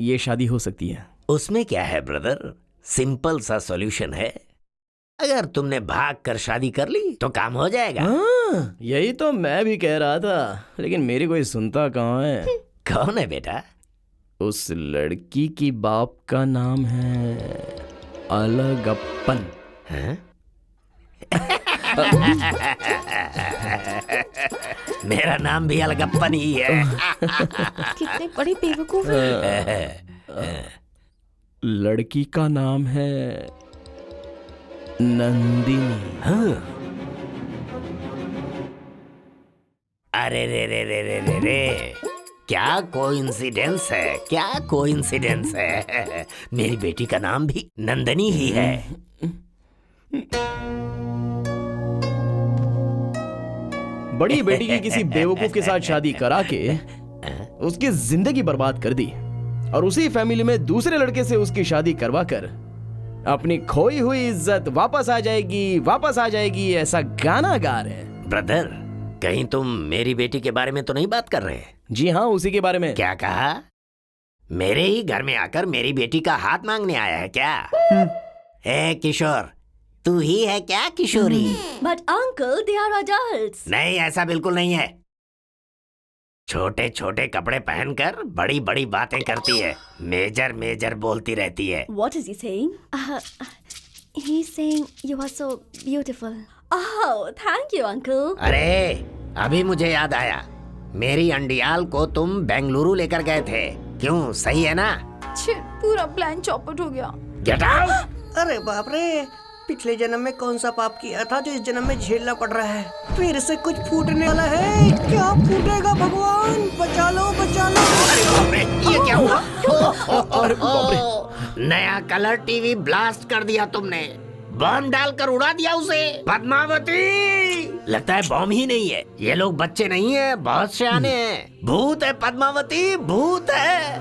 ये शादी हो सकती है। उसमें क्या है ब्रदर, सिंपल सा सॉल्यूशन है। अगर तुमने भाग कर शादी कर ली तो काम हो जाएगा। हाँ, यही तो मैं भी कह रहा था, लेकिन मेरी कोई सुनता कहाँ है। कौन है बेटा? उस लड़की की बाप का नाम है अलगप्पन। हैं? मेरा नाम भी अलगप्पन ही है। कितने बड़े बेवकूफ हैं। लड़की का नाम है नंदिनी। हाँ। अरे रे रे रे रे रे रे, क्या कोइंसिडेंस है, क्या कोइंसिडेंस है। मेरी बेटी का नाम भी नंदनी ही है। बड़ी बेटी की किसी बेवकूफ के साथ शादी करा के उसकी जिंदगी बर्बाद कर दी, और उसी फैमिली में दूसरे लड़के से उसकी शादी करवा कर अपनी खोई हुई इज्जत वापस आ जाएगी, ऐसा गाना गा रहे हैं। ब्रदर, कहीं तुम मेरी बेटी के बारे में तो नहीं बात कर रहे? जी हाँ, उसी के बारे में। क्या कहा? मेरे ही घर में आकर मेरी बेटी का हाथ मांगने आया है क्या? ए किशोर, तू ही है क्या Kishori? But uncle they are adults. नहीं, ऐसा बिल्कुल नहीं है। छोटे छोटे कपड़े पहनकर बड़ी बड़ी बातें करती है, मेजर मेजर बोलती रहती है। What is he saying? He's saying you are so beautiful. Oh, thank you, uncle. अरे अभी मुझे याद आया, मेरी अंडियाल को तुम बेंगलुरु लेकर गए थे, क्यों? सही है ना? पूरा प्लान चौपट हो गया। Get out! अरे बाप रे, पिछले जन्म में कौन सा पाप किया था जो इस जन्म में झेलना पड़ रहा है? फिर से कुछ फूटने वाला है। क्या फूटेगा भगवान? बचा लो, बचा लो। अरे बाप रे, ये क्या हुआ? अरे बाप रे, नया कलर टीवी ब्लास्ट कर दिया तुमने, बम डालकर उड़ा दिया उसे। पद्मावती, लगता है बम ही नहीं है, ये लोग बच्चे नहीं है, बहुत सियाने हैं। भूत है पद्मावती, भूत है।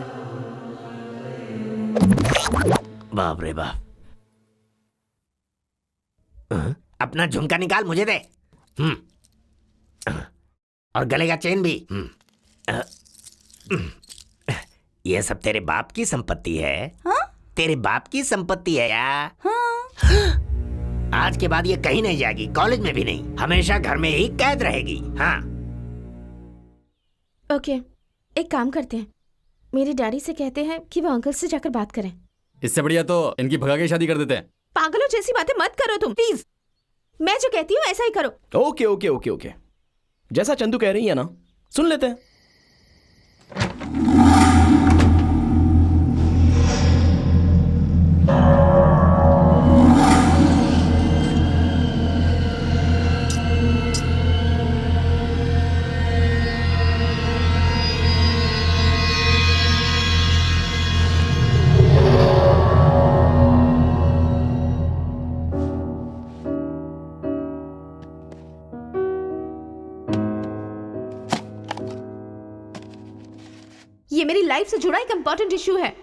बाप रे बाप। अपना झुमका निकाल, मुझे दे। और गले का चेन भी। ये सब तेरे बाप की संपत्ति है। हाँ? तेरे बाप की संपत्ति है या? हाँ। आज के बाद ये कहीं नहीं जाएगी, कॉलेज में भी नहीं, हमेशा घर में ही कैद रहेगी। हाँ। ओके, एक काम करते हैं, मेरे डैडी से कहते हैं कि वो अंकल से जाकर बात करें। इससे बढ़िया तो इनकी भगा के शादी कर देते हैं। पागलों जैसी बातें मत करो तुम, प्लीज। मैं जो कहती हूँ ऐसा ही करो। ओके ओके ओके ओके, जैसा चंदू कह रही है ना, सुन लेते हैं। ये मेरी लाइफ से जुड़ा एक इम्पोर्टेंट इशू है।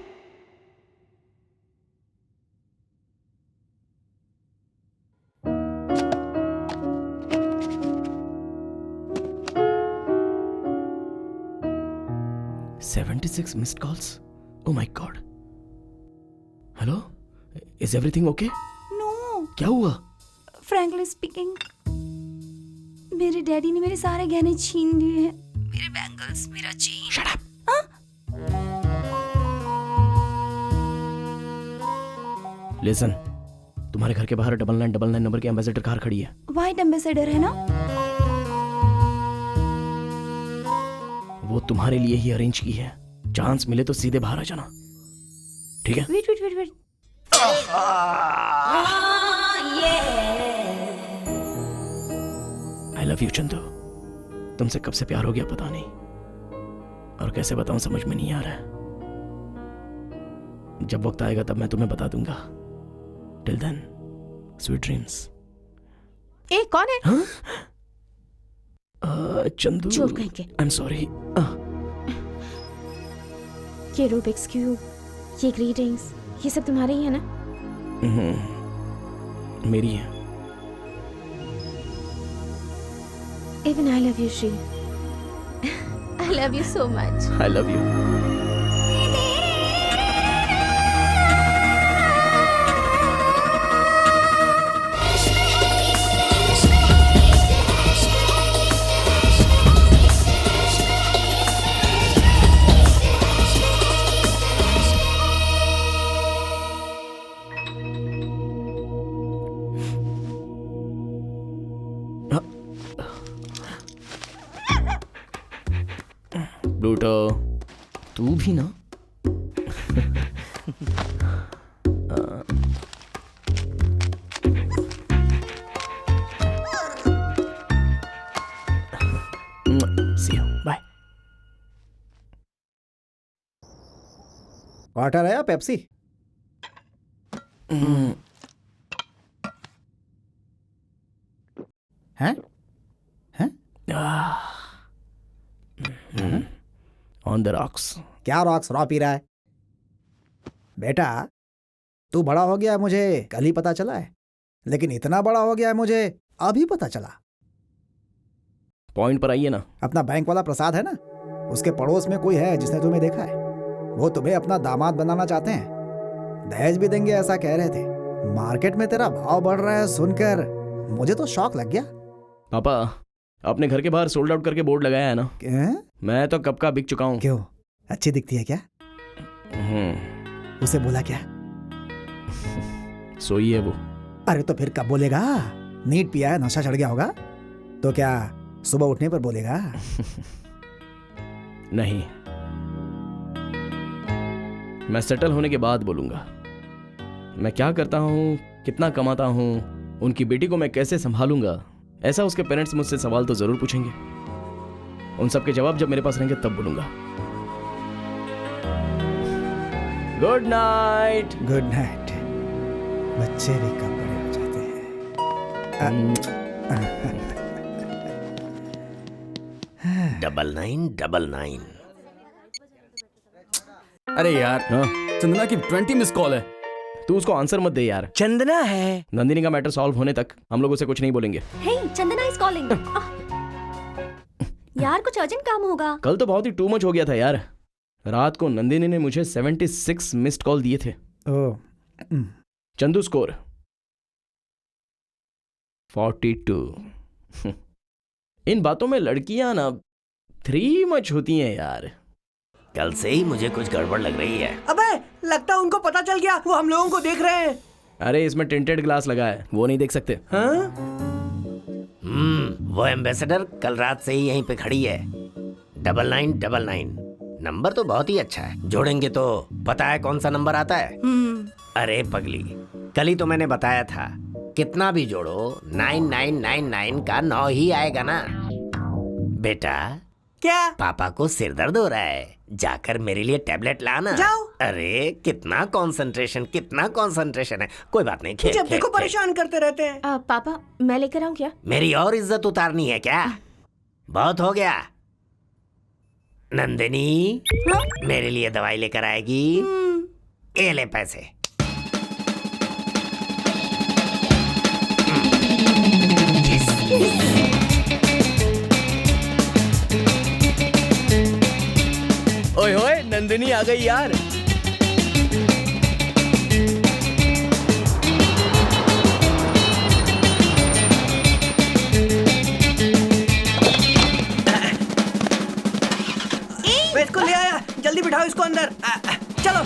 $76 missed calls. Oh my God. Hello? Is everything okay? No, क्या हुआ? फ्रैंकली स्पीकिंग, मेरे डैडी ने मेरे सारे गहने छीन लिए हैं। मेरे बैंगल्स, मेरा चेन। Shut up. Listen, तुम्हारे घर के बाहर 9999 नंबर की एम्बेसडर कार खड़ी है। व्हाइट एम्बेसडर है ना? वो तुम्हारे लिए ही अरेंज की है। चांस मिले तो सीधे बाहर आ जाना, ठीक है? Wait wait wait wait. I love you Chandu. तुमसे कब से प्यार हो गया पता नहीं, और कैसे बताऊं समझ में नहीं आ रहा है। जब वक्त आएगा तब मैं तुम्हें बता दूंगा। Till then, sweet dreams. ए कौन है? हाँ? चंदू। चोर कहीं के। I am sorry. ये रूबिक्स क्यूब, ये ग्रीटिंग्स, ये सब तुम्हारे ही है ना? मेरी है। Even I love you, Shri. I love you so much. I love you. Pluto, तू भी ना? See you. Bye. वाटर है या पेप्सी? हैं? हैं? On the rocks. क्या रॉक्स रॉ पी रहा है? बेटा, तू बड़ा हो गया है मुझे कल ही पता चला है, लेकिन इतना बड़ा हो गया है मुझे अभी पता चला। पॉइंट पर आइए ना। अपना बैंक वाला प्रसाद है ना, उसके पड़ोस में कोई है जिसने तुम्हें देखा है। वो तुम्हें अपना दामाद बनाना चाहते हैं, दहेज भी देंगे ऐसा कह रहे थे। मार्केट में तेरा भाव बढ़ रहा है सुनकर मुझे तो शौक लग गया। पापा, अपने घर के बाहर सोल्ड आउट करके बोर्ड लगाया है ना? मैं तो कब का बिक चुका हूँ। क्यों, अच्छी दिखती है क्या? उसे बोला क्या? सोई है वो। अरे तो फिर कब बोलेगा? नीट पिया है, नशा चढ़ गया होगा तो क्या सुबह उठने पर बोलेगा? नहीं, मैं सेटल होने के बाद बोलूंगा। मैं क्या करता हूँ, कितना कमाता हूँ, उनकी बेटी को मैं कैसे संभालूंगा, ऐसा उसके पेरेंट्स मुझसे सवाल तो जरूर पूछेंगे। उन सब के जवाब जब मेरे पास रहेंगे तब बोलूंगा। Good night. Good night. बच्चे भी कब बड़े हो जाते हैं। 9999। अरे यार, चंदना की 20 मिस कॉल है। तू उसको आंसर मत दे यार। चंदना है। नंदिनी का मैटर सॉल्व होने तक हम लोग उसे कुछ नहीं बोलेंगे। हे, चंदना इज कॉलिंग। यार कुछ अर्जेंट काम होगा। कल तो बहुत ही टू मच हो गया था यार। रात को नंदिनी ने मुझे 76 मिस्ड कॉल दिए थे। चंदू स्कोर 42। इन बातों में लड़कियां ना 3 मच होती हैं यार। कल से ही मुझे कुछ गड़बड़ लग रही है। अबे, लगता है उनको पता चल गया, वो हम लोगों को देख रहे हैं। अरे इसमें टिंटेड ग्लास लगा है, वो नहीं देख सकते। हाँ? वो एम्बेसडर कल रात से ही यहीं पे खड़ी है। 9999 नंबर तो बहुत ही अच्छा है। जोड़ेंगे तो पता है कौन सा नंबर आता है? अरे पगली, कल ही तो मैंने बताया था, कितना भी जोड़ो 9999 का 9 ही आएगा ना। बेटा, क्या? पापा को सिर दर्द हो रहा है, जाकर मेरे लिए टैबलेट लाना। जाओ। अरे कितना कंसंट्रेशन है। कोई बात नहीं, खेल जब देखो परेशान करते रहते हैं। पापा, मैं लेकर आऊं क्या? मेरी और इज्जत उतारनी है क्या? बहुत हो गया। नंदिनी, मेरे लिए दवाई लेकर आएगी? ये ले पैसे। ओए होए, नंदिनी आ गई यार। मैं इसको ले आया, जल्दी बिठाओ इसको अंदर। चलो।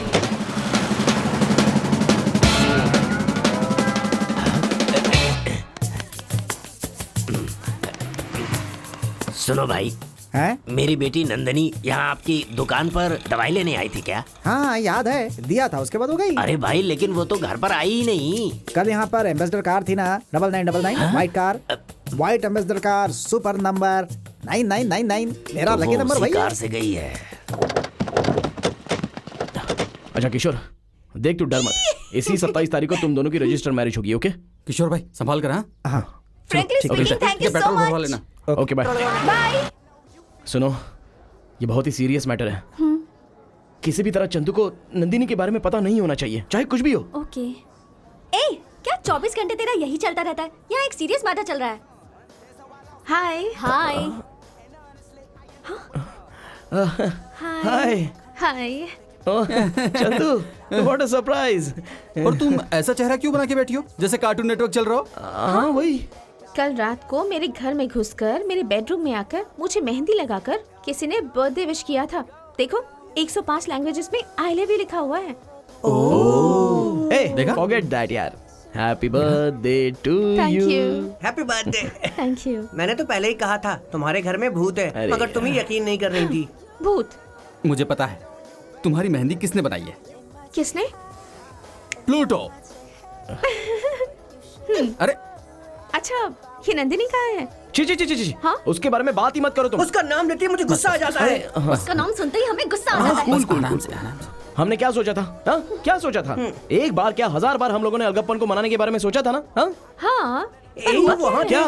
सुनो भाई, हैं? मेरी बेटी नंदनी यहाँ आपकी दुकान पर दवाई लेने आई थी क्या? हाँ याद है, दिया था, उसके बाद हो गई। अरे भाई, लेकिन वो तो घर पर आई ही नहीं। कल यहाँ पर एम्बेसडर कार थी ना, 9999 white car, white ambassador car, super number 9999, मेरा लकी नंबर वही कार है। से गई है। अच्छा किशोर, देख तू डर मत, इसी 27 तारीख को तुम दोनों की रजिस्टर मैरिज होगी। ओके किशोर भाई संभाल कर। हाँ frankly speaking, thank you so petrol भरवा मच। लेना। Okay bye. बाय। सुनो, ये बहुत ही सीरियस मैटर है। किसी भी तरह चंदू को नंदिनी के बारे में पता नहीं होना चाहिए, चाहे कुछ भी हो। ओके। ए, क्या 24 घंटे तेरा यही चलता रहता है? यहाँ एक सीरियस मैटर चल रहा है। Hi hi. Hi. Hi. Chandu, what a surprise. और तुम ऐसा चेहरा क्यों बना के बैठी हो जैसे कार्टून नेटवर्क चल रहा हो? हाँ वही। कल रात को मेरे घर में घुसकर, मेरे बेडरूम में आकर, मुझे मेहंदी लगाकर किसी ने बर्थडे विश किया था। देखो, 105 लैंग्वेजेस में आई लव यू लिखा हुआ है। ए, देखा? फॉरगेट दैट यार। Happy birthday to thank you. You. Happy birthday. Thank you. मैंने तो पहले ही कहा था तुम्हारे घर में भूत है, अरे मगर तुम ही यकीन नहीं कर रही थी। भूत? मुझे पता है, तुम्हारी मेहंदी किसने बनाई है। किसने? प्लूटो। अरे अच्छा, ये नंदिनी कहाँ है? ची ची ची ची। हाँ? उसके बारे में बात ही मत करो तुम। उसका नाम लेते ही मुझे गुस्सा आ जाता है। उसका नाम सुनते ही हमें गुस्सा आ जाता है। आराम से आराम से। हमने क्या सोचा था? हाँ? क्या सोचा था? एक बार क्या 1000 बार हम लोगों ने अलगप्पन को मनाने के बारे में सोचा था ना? हाँ? हाँ, वहाँ क्या?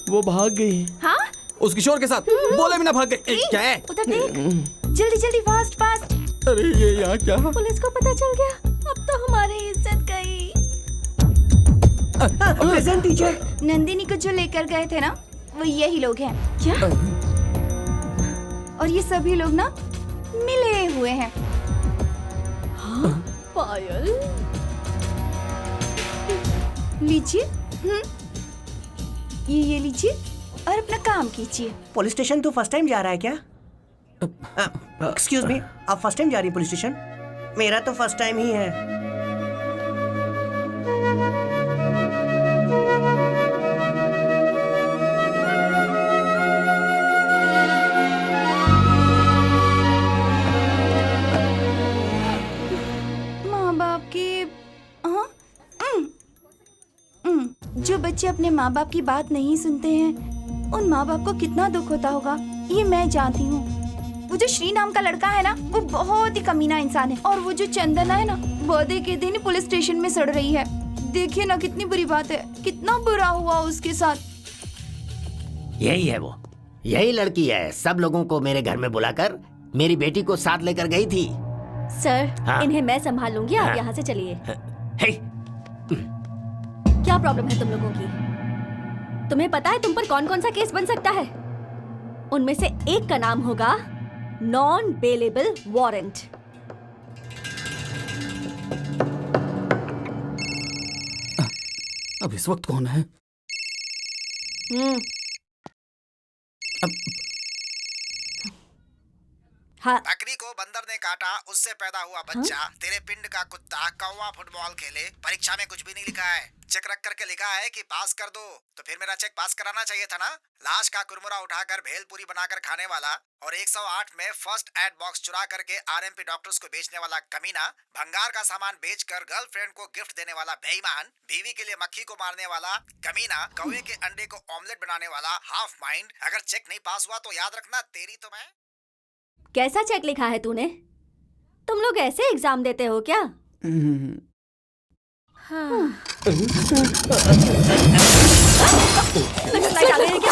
वो भाग गई। हाँ? उस किशोर के साथ बोले बिना भाग गई। क्या है? उधर देख, जल्दी जल्दी, फास्ट फास्ट। अरे ये यहाँ क्या? पुलिस को पता चल गया, अब तो हमारी इज्जत गई। Present teacher. नंदिनी को जो लेकर गए थे ना, वो यही लोग हैं। क्या? और ये सभी लोग ना मिले हुए हैं। पायल। लीजिए। ये लीजिए और अपना काम कीजिए। पुलिस स्टेशन तो फर्स्ट टाइम जा रहा है क्या? एक्सक्यूज मी, आप फर्स्ट टाइम जा रही पुलिस स्टेशन? मेरा तो फर्स्ट टाइम ही है। माँ बाप के जो बच्चे अपने माँ बाप की बात नहीं सुनते हैं, उन माँ बाप को कितना दुख होता होगा, ये मैं जानती हूँ। वो जो श्री नाम का लड़का है ना, वो बहुत ही कमीना इंसान है। और वो जो चंदना है ना, बर्थडे के दिन पुलिस स्टेशन में सड़ रही है। देखिए ना, कितनी बुरी बात है, कितना बुरा हुआ उसके साथ। यही है वो, यही लड़की है सब लोगों को मेरे घर में बुलाकर मेरी बेटी को साथ लेकर गई थी। सर, हाँ? इन्हें मैं संभाल लूंगी, आप हाँ। यहाँ से चलिए। हे, क्या प्रॉब्लम है तुम लोगों की? तुम्हें पता है तुम पर कौन कौन सा केस बन सकता है? उनमें से एक का नाम होगा नॉन बेलेबल वारंट। अब इस वक्त कौन है? हाँ, बकरी को बंदर ने काटा, उससे पैदा हुआ बच्चा। तेरे पिंड का कुत्ता कौवा फुटबॉल खेले। परीक्षा में कुछ भी नहीं लिखा है, चेक रख करके लिखा है कि पास कर दो, तो फिर मेरा चेक पास कराना चाहिए था ना। लाश का कुरमुरा उठाकर भेलपूरी बनाकर खाने वाला और 108 में फर्स्ट एड बॉक्स चुरा करके आरएमपी डॉक्टर्स को बेचने वाला कमीना, भंगार का सामान बेचकर गर्लफ्रेंड को गिफ्ट देने वाला बेईमान, बीवी के लिए मक्खी को मारने वाला कमीना, कौवे के अंडे को ऑमलेट बनाने वाला हाफ माइंड। अगर चेक नहीं पास हुआ तो याद रखना तेरी तो मैं। कैसा चेक लिखा है तूने? तुम लोग ऐसे एग्जाम देते हो क्या? नक्सलाइट आ गए हैं क्या?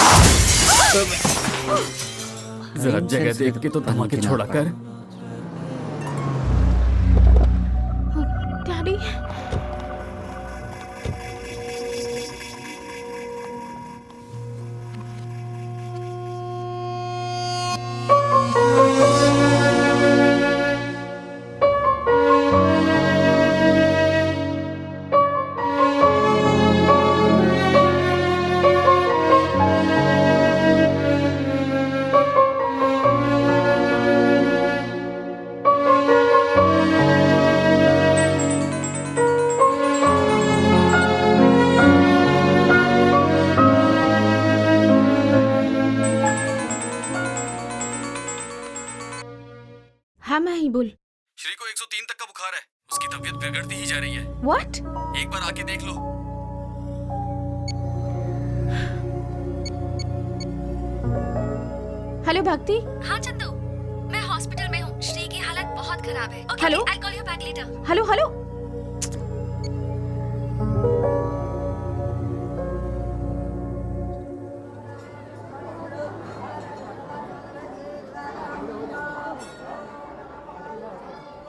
जरा जगह देख के तो धमाके छोड़ा कर। डैडी, हाँ मैं ही बोल। श्री को 103 तक का बुखार है, उसकी तबीयत बिगड़ती ही जा रही है। व्हाट? एक बार आके देख लो। हेलो भक्ति। हाँ चंदू, मैं हॉस्पिटल में हूँ। श्री की हालत बहुत खराब है। Okay, hello? I'll call you back later. Hello hello.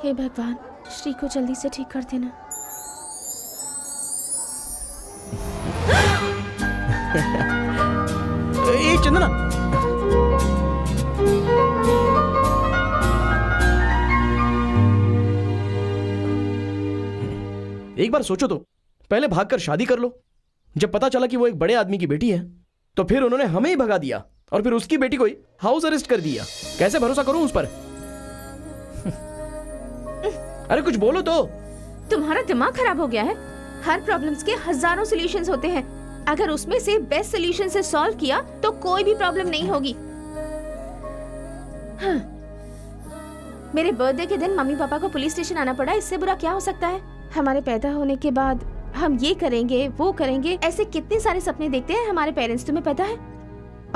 हे भगवान, श्री को जल्दी से ठीक कर देना। ए चंदना, एक बार सोचो तो, पहले भागकर शादी कर लो। जब पता चला कि वो एक बड़े आदमी की बेटी है तो फिर उन्होंने हमें ही भगा दिया और फिर उसकी बेटी को ही हाउस अरेस्ट कर दिया। कैसे भरोसा करूं उस पर? अरे कुछ बोलो तो। तुम्हारा दिमाग खराब हो गया है। हर प्रॉब्लम्स के हजारों सॉल्यूशंस होते हैं। अगर उसमें से बेस्ट सॉल्यूशन से सॉल्व किया तो कोई भी प्रॉब्लम नहीं होगी। हाँ। मेरे बर्थडे के दिन मम्मी पापा को पुलिस स्टेशन आना पड़ा, इससे बुरा क्या हो सकता है? हमारे पैदा होने के बाद हम ये करेंगे वो करेंगे, ऐसे कितने सारे सपने देखते हैं हमारे पेरेंट्स, तुम्हें पता है?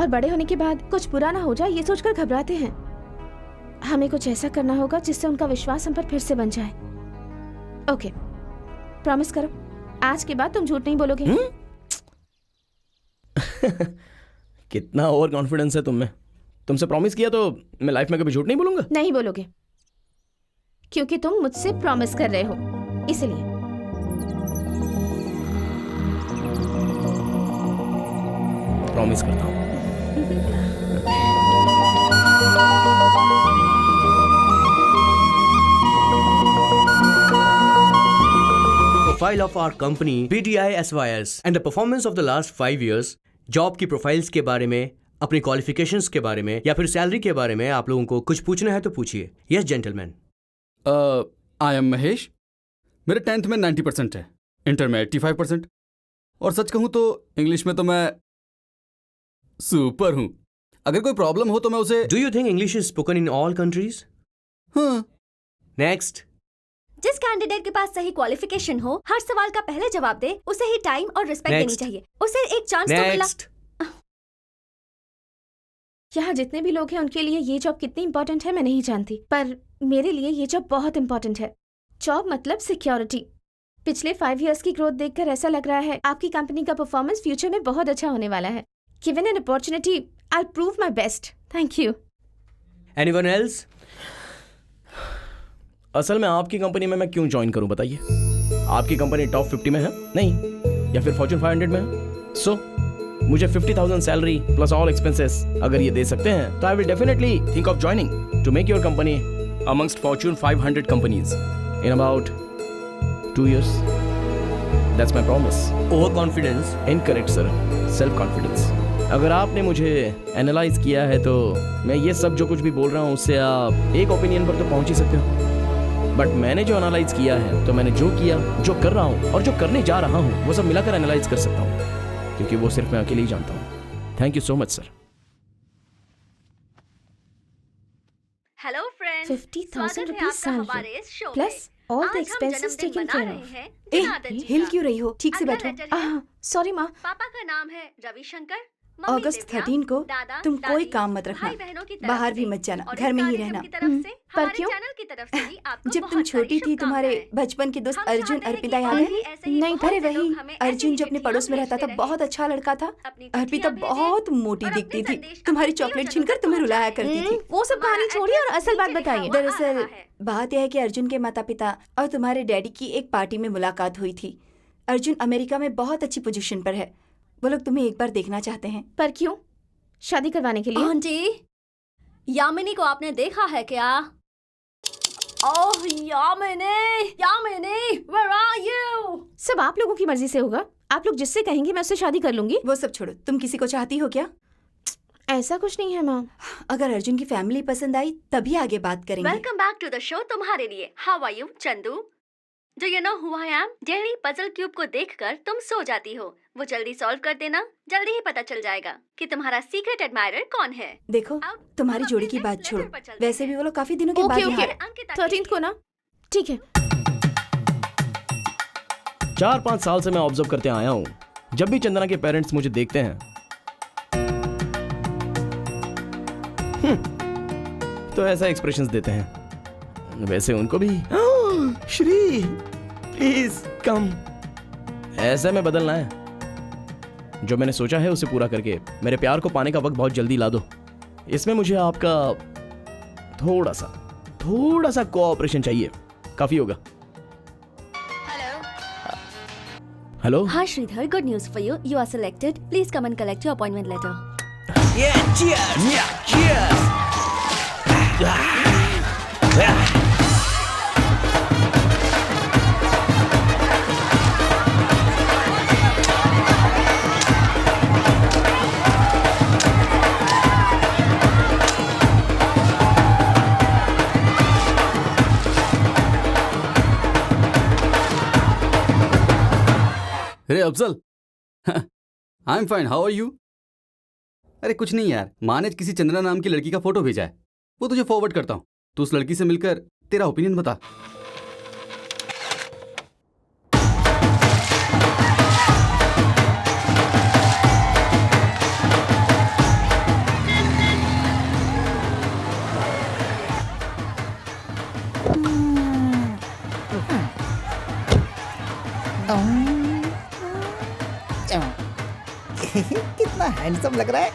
और बड़े होने के बाद कुछ बुरा ना हो जाए ये सोचकर घबराते हैं। हमें कुछ ऐसा करना होगा जिससे उनका विश्वास हम पर फिर से बन जाए। ओके, प्रॉमिस करो आज के बाद तुम झूठ नहीं बोलोगे। कितना ओवर कॉन्फिडेंस है तुम में। तुमसे प्रॉमिस किया तो मैं लाइफ में कभी झूठ नहीं बोलूंगा। नहीं बोलोगे क्योंकि तुम मुझसे प्रॉमिस कर रहे हो, इसलिए। प्रॉमिस करता हूँ। Profile of our company PTI SYS and the performance of the last 5 years, job की प्रोफाइल्स के बारे में, अपनी क्वालिफिकेशंस के बारे में या फिर सैलरी के बारे में आप लोगों को कुछ पूछना है तो पूछिए। Yes gentleman. I am Mahesh. मेरे 10th में 90% है, इंटर में 85%, और सच कहूँ तो इंग्लिश में तो मैं सुपर हूँ। अगर कोई प्रॉब्लम हो तो मैं उसे। Do you think English is spoken in all countries? हाँ। नेक्स्ट। जिस कैंडिडेट के पास सही क्वालिफिकेशन हो, हर सवाल का पहले जवाब दे, उसे ही टाइम और रिस्पेक्ट देनी चाहिए। उसे एक चांस तो मिला। यहाँ जितने भी लोग हैं उनके लिए ये जॉब कितनी इंपॉर्टेंट है मैं नहीं जानती, पर मेरे लिए ये जॉब बहुत इंपॉर्टेंट है। जॉब मतलब सिक्योरिटी। पिछले 5 इयर्स की ग्रोथ देखकर ऐसा लग रहा है आपकी कंपनी का परफॉर्मेंस फ्यूचर में बहुत अच्छा होने वाला है। Given an opportunity, I will prove my best. Thank you. Anyone else? असल में आपकी कंपनी में मैं क्यों ज्वाइन करूं बताइए? आपकी कंपनी टॉप 50 में है? नहीं, या फिर फॉर्च्यून 500 में है? सो मुझे 50,000 सैलरी प्लस ऑल एक्सपेंसेस अगर ये दे सकते हैं तो I will definitely think of joining two make your company amongst Fortune 500 companies in about 2 years. That's my promise. Over confidence? Incorrect sir, self confidence. अगर आपने मुझे एनालाइज किया है तो मैं ये सब जो कुछ भी बोल रहा हूँ उससे आप एक ओपिनियन पर तो पहुँच ही सकते हो। बट मैंने जो एनालाइज किया है तो मैंने जो किया, जो कर रहा हूँ और जो करने जा रहा हूँ वो सब मिलाकर एनालाइज कर सकता हूँ, क्योंकि वो सिर्फ मैं अकेले ही जानता हूँ। Thank you so much sir. Hello friends, 50,000 rupees salary plus all the expenses taken care of. हिल क्यों रही हो? ठीक से बैठो। सॉरी माँ। पापा का नाम है रविशंकर अगस्त 13 को तुम कोई काम मत रखना, बाहर भी मत जाना, घर में ही रहना। पर क्यों? जब तुम छोटी थी तुम्हारे बचपन के दोस्त अर्जुन अर्पिता याद है? नहीं, अरे वही अर्जुन जो अपने पड़ोस में रहता था, बहुत अच्छा लड़का था। अर्पिता बहुत मोटी दिखती थी, तुम्हारी चॉकलेट छीनकर तुम्हें रुलाया करती थी। वो सब कहानी छोड़िए और असल बात बताइए। दरअसल बात यह है कि अर्जुन के माता पिता और तुम्हारे डैडी की एक पार्टी में मुलाकात हुई थी। अर्जुन अमेरिका में बहुत अच्छी पोजीशन पर है, वो लोग तुम्हें एक बार देखना चाहते हैं। पर क्यों? शादी करवाने के लिए? आंटी, यामिनी को आपने देखा है क्या? ओह यामिनी, where are you? सब आप लोगों की मर्जी से होगा। आप लोग जिससे कहेंगे मैं उससे शादी कर लूंगी। वो सब छोड़ो, तुम किसी को चाहती हो क्या? ऐसा कुछ नहीं है माँ। अगर अर्जुन की फैमिली पसंद आई तभी आगे बात करेंगे। Welcome back to the show. तुम्हारे लिए how are you Chandu? Do you know who I am? Daily puzzle cube को देखकर तुम सो जाती हो, वो जल्दी सॉल्व कर देना, जल्दी ही पता चल जाएगा कि तुम्हारा सीक्रेट एडमायरर कौन है। देखो तुम्हारी जोड़ी की बात छोड़ो, वैसे भी वो लोग काफी दिनों के बाद यहाँ आए। 13 को ना? ठीक है। 4-5 साल से मैं ऑब्जर्व करते आया हूँ, जब भी चंदना के पेरेंट्स मुझे देखते हैं तो ऐसा एक्सप्रेशंस देते हैं। वैसे उनको भी श्री प्लीज कम ऐसे में बदलना है। जो मैंने सोचा है उसे पूरा करके मेरे प्यार को पाने का वक्त बहुत जल्दी ला दो। इसमें मुझे आपका थोड़ा सा कोऑपरेशन चाहिए, काफी होगा। Hello. Hi Sridhar, good news for you. You are selected. Please come and collect your appointment letter. अरे Afzal, I am fine, how are you? अरे कुछ नहीं यार, माँ ने किसी चंद्रा नाम की लड़की का फोटो भेजा है, वो तुझे फॉरवर्ड करता हूँ। तू उस लड़की से मिलकर तेरा ओपिनियन बता। कितना हैंडसम लग रहा है।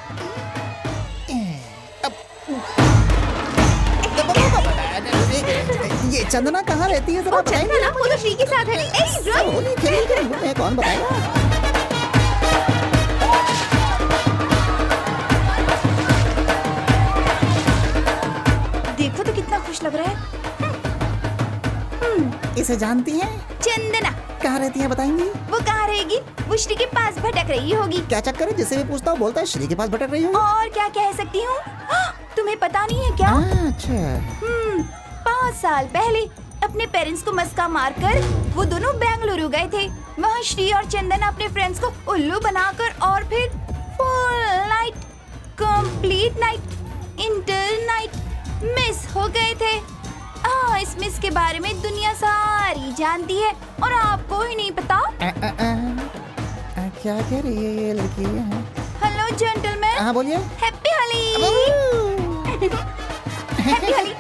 ये चंदना कहाँ रहती है जरा बताएंगे? चंदना वो तो श्री के साथ है। सब होली खेल रहे, कौन बताएगा? देखो तो कितना खुश लग रहा है। इसे जानती हैं? चंदना कहाँ रहती है बताएंगी? वो कहाँ रहेगी? वो श्री के पास भटक रही होगी। क्या चक्कर है? जिससे भी पूछता हूँ बोलता है श्री के पास भटक रही होगी। और क्या कह सकती हूँ? तुम्हें पता नहीं है क्या? अच्छा। 5 साल पहले अपने पेरेंट्स को मस्का मारकर वो दोनों बेंगलुरु गए थे। वहाँ श्री और चंदन अपने फ्रेंड्स को उल्लू बनाकर और फिर full night, complete night, inter night miss हो गए थे। इस मिस के बारे में दुनिया सारी जानती है और आपको ही नहीं पता। क्या कह रही है ये लड़की? Hello gentleman. हाँ बोलिए। Happy Holi. Happy Holi.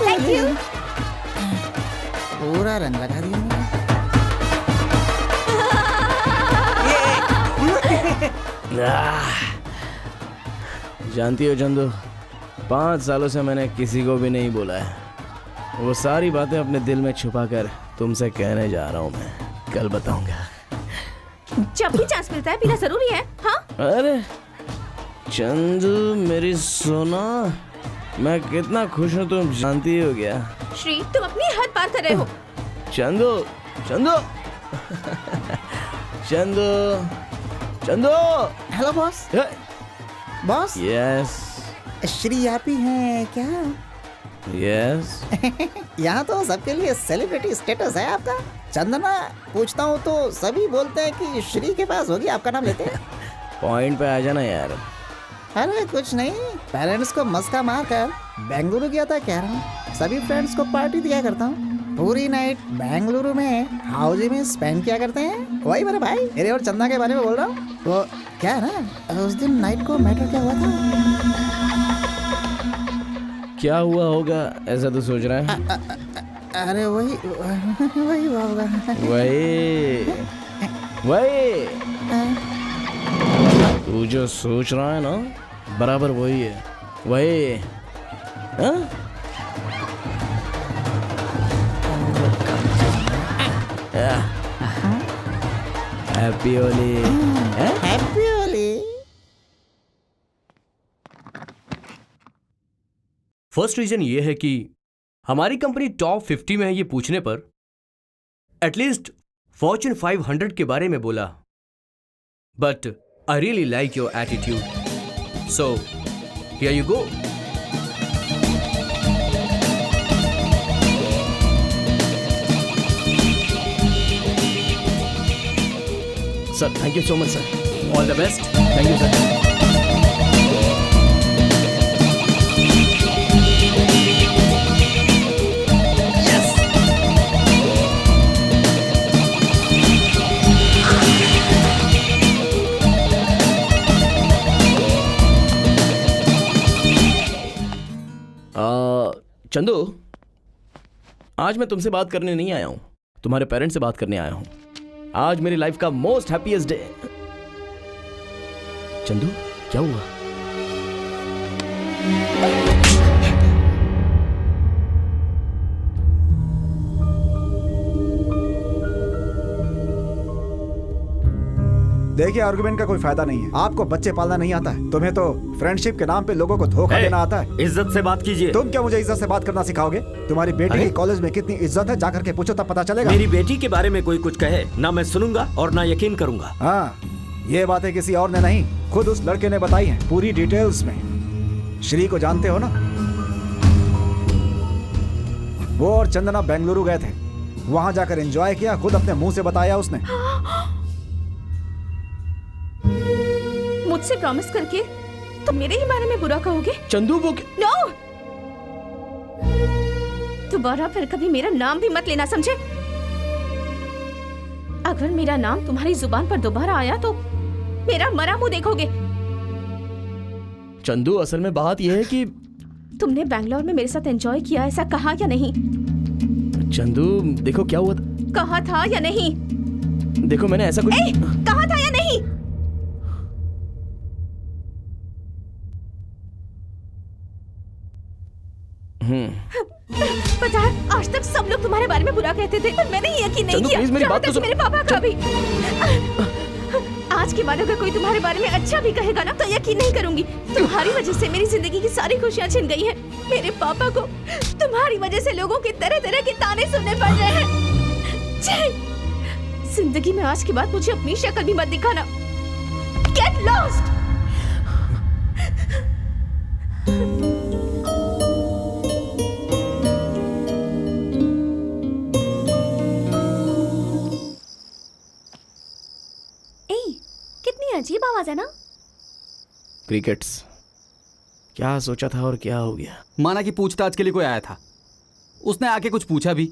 Thank you. पूरा रंग लगा दिया जानती हो चंदू, 5 सालों से मैंने किसी को भी नहीं बोला है। वो सारी बातें अपने दिल में छुपाकर तुमसे कहने जा रहा हूँ। मैं कल बताऊंगा। जब भी चांस मिलता है पीना जरूरी है। हाँ? अरे चंदू मेरी सोना, मैं कितना खुश हूँ तुम जानती हो क्या? श्री तुम अपनी हद पार कर रहे हो। Chandu Chandu Chandu Chandu. Hello boss. Boss. Yes. Shri आप ही हैं क्या? यस। यहाँ तो सबके लिए सेलिब्रिटी स्टेटस है आपका। चंदना पूछता हूँ तो सभी बोलते हैं कि श्री के पास होगी, आपका नाम लेते हैं। पॉइंट पे आ जाना यार। अरे कुछ नहीं, पेरेंट्स को मस्का मार कर बेंगलुरु गया था कह रहा हूँ। सभी फ्रेंड्स को पार्टी दिया करता हूँ, पूरी नाइट बेंगलुरु में हाउजी में स्पेंड किया करते हैं? वही मेरे भाई, मेरे और चंदा के बारे में बोल रहा हूँ। वो क्या है ना, उस दिन नाइट को मैटर क्या हुआ था? क्या हुआ होगा ऐसा तो सोच रहा है? अरे वही वही हुआ होगा। वही तू जो सोच रहा है ना, बराबर वही है। वही happy Holi. Happy Holi. First reason ये है कि हमारी कंपनी टॉप 50 में है ये पूछने पर एटलीस्ट फॉर्च्यून 500 के बारे में बोला। But I really like your attitude, so here you go. Sir thank you so much sir. All the best. Thank you sir. Chandu, आज मैं तुमसे बात करने नहीं आया हूं, तुम्हारे पेरेंट्स से बात करने आया हूं। आज मेरी लाइफ का मोस्ट हैप्पीएस्ट डे। चंदू क्या हुआ? देखिए, आर्गुमेंट का कोई फायदा नहीं है। आपको बच्चे पालना नहीं आता है, तुम्हें तो फ्रेंडशिप के नाम पे लोगों को धोखा देना आता है। इज्जत से बात कीजिए। तुम क्या मुझे इज्जत से बात करना सिखाओगे? तुम्हारी बेटी की कॉलेज में कितनी इज्जत है, जाकर के पूछो तब पता चलेगा। मेरी बेटी के बारे में कोई कुछ कहे ना मैं सुनूंगा और ना यकीन करूंगा। हाँ, ये बातें किसी और ने नहीं, खुद उस लड़के ने बताई है, पूरी डिटेल्स में। श्री को जानते हो ना? वो और चंदना बेंगलुरु गए थे, वहां जाकर एंजॉय किया, खुद अपने मुंह से बताया उसने। मुझसे प्रॉमिस करके तुम मेरे ही बारे में बुरा कहोगे? चंदू वो नो, दोबारा फिर कभी मेरा नाम भी मत लेना, समझे? अगर मेरा नाम तुम्हारी जुबान पर दोबारा आया तो मेरा मरा मुंह देखोगे। चंदू असल में बात यह है कि तुमने बैंगलोर में मेरे साथ एंजॉय किया, ऐसा कहा या नहीं? चंदू देखो क्या हुआ था। कहा था या नहीं? देखो मैंने ऐसा कुछ कहा था या नहीं? पता है, आज तक सब लोग तुम्हारे बारे में बुरा कहते थे, पर मैंने यकीन नहीं किया। मेरी बात तो मेरे पापा का भी। आज के बाद अगर कोई तुम्हारे बारे में अच्छा भी कहेगा ना, तो यकीन नहीं करूंगी। तुम्हारी वजह से मेरी जिंदगी की सारी खुशियां छिन गई हैं। मेरे पापा को तुम्हारी वजह से लोगों के तरह तरह के ताने सुनने पड़ रहे हैं। जिंदगी में आज के बाद मुझे अपनी शक्ल भी मत दिखाना। Get lost! अजीब आवाज है ना? क्रिकेट्स। क्या सोचा था और क्या हो गया? माना कि पूछताछ के लिए कोई आया था, उसने आके कुछ पूछा भी,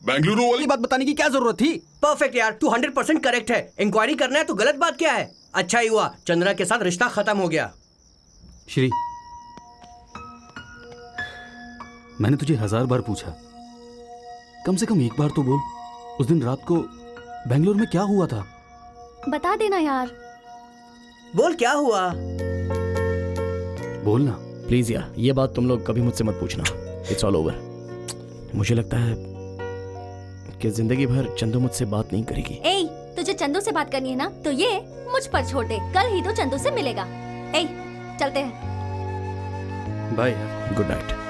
बेंगलुरु वाली बात बताने की क्या जरूरत थी? परफेक्ट यार, तू 100% करेक्ट है। इंक्वायरी करना है तो गलत बात क्या है? अच्छा ही हुआ चंद्रा के साथ रिश्ता खत्म हो गया। श्री, मैंने तुझे 1000 बार पूछा, कम से कम एक बार तो बोल, उस दिन रात को बेंगलुरु में क्या हुआ था? बता देना यार। बोल क्या हुआ? बोलना प्लीज यार, ये बात तुम लोग कभी मुझसे मत पूछना। It's all over. मुझे लगता है कि जिंदगी भर चंदू मुझसे बात नहीं करेगी। ए, तुझे चंदू से बात करनी है ना, तो ये मुझ पर छोड़ दे, कल ही तो चंदू से मिलेगा। ए, चलते हैं। Bye. Good night.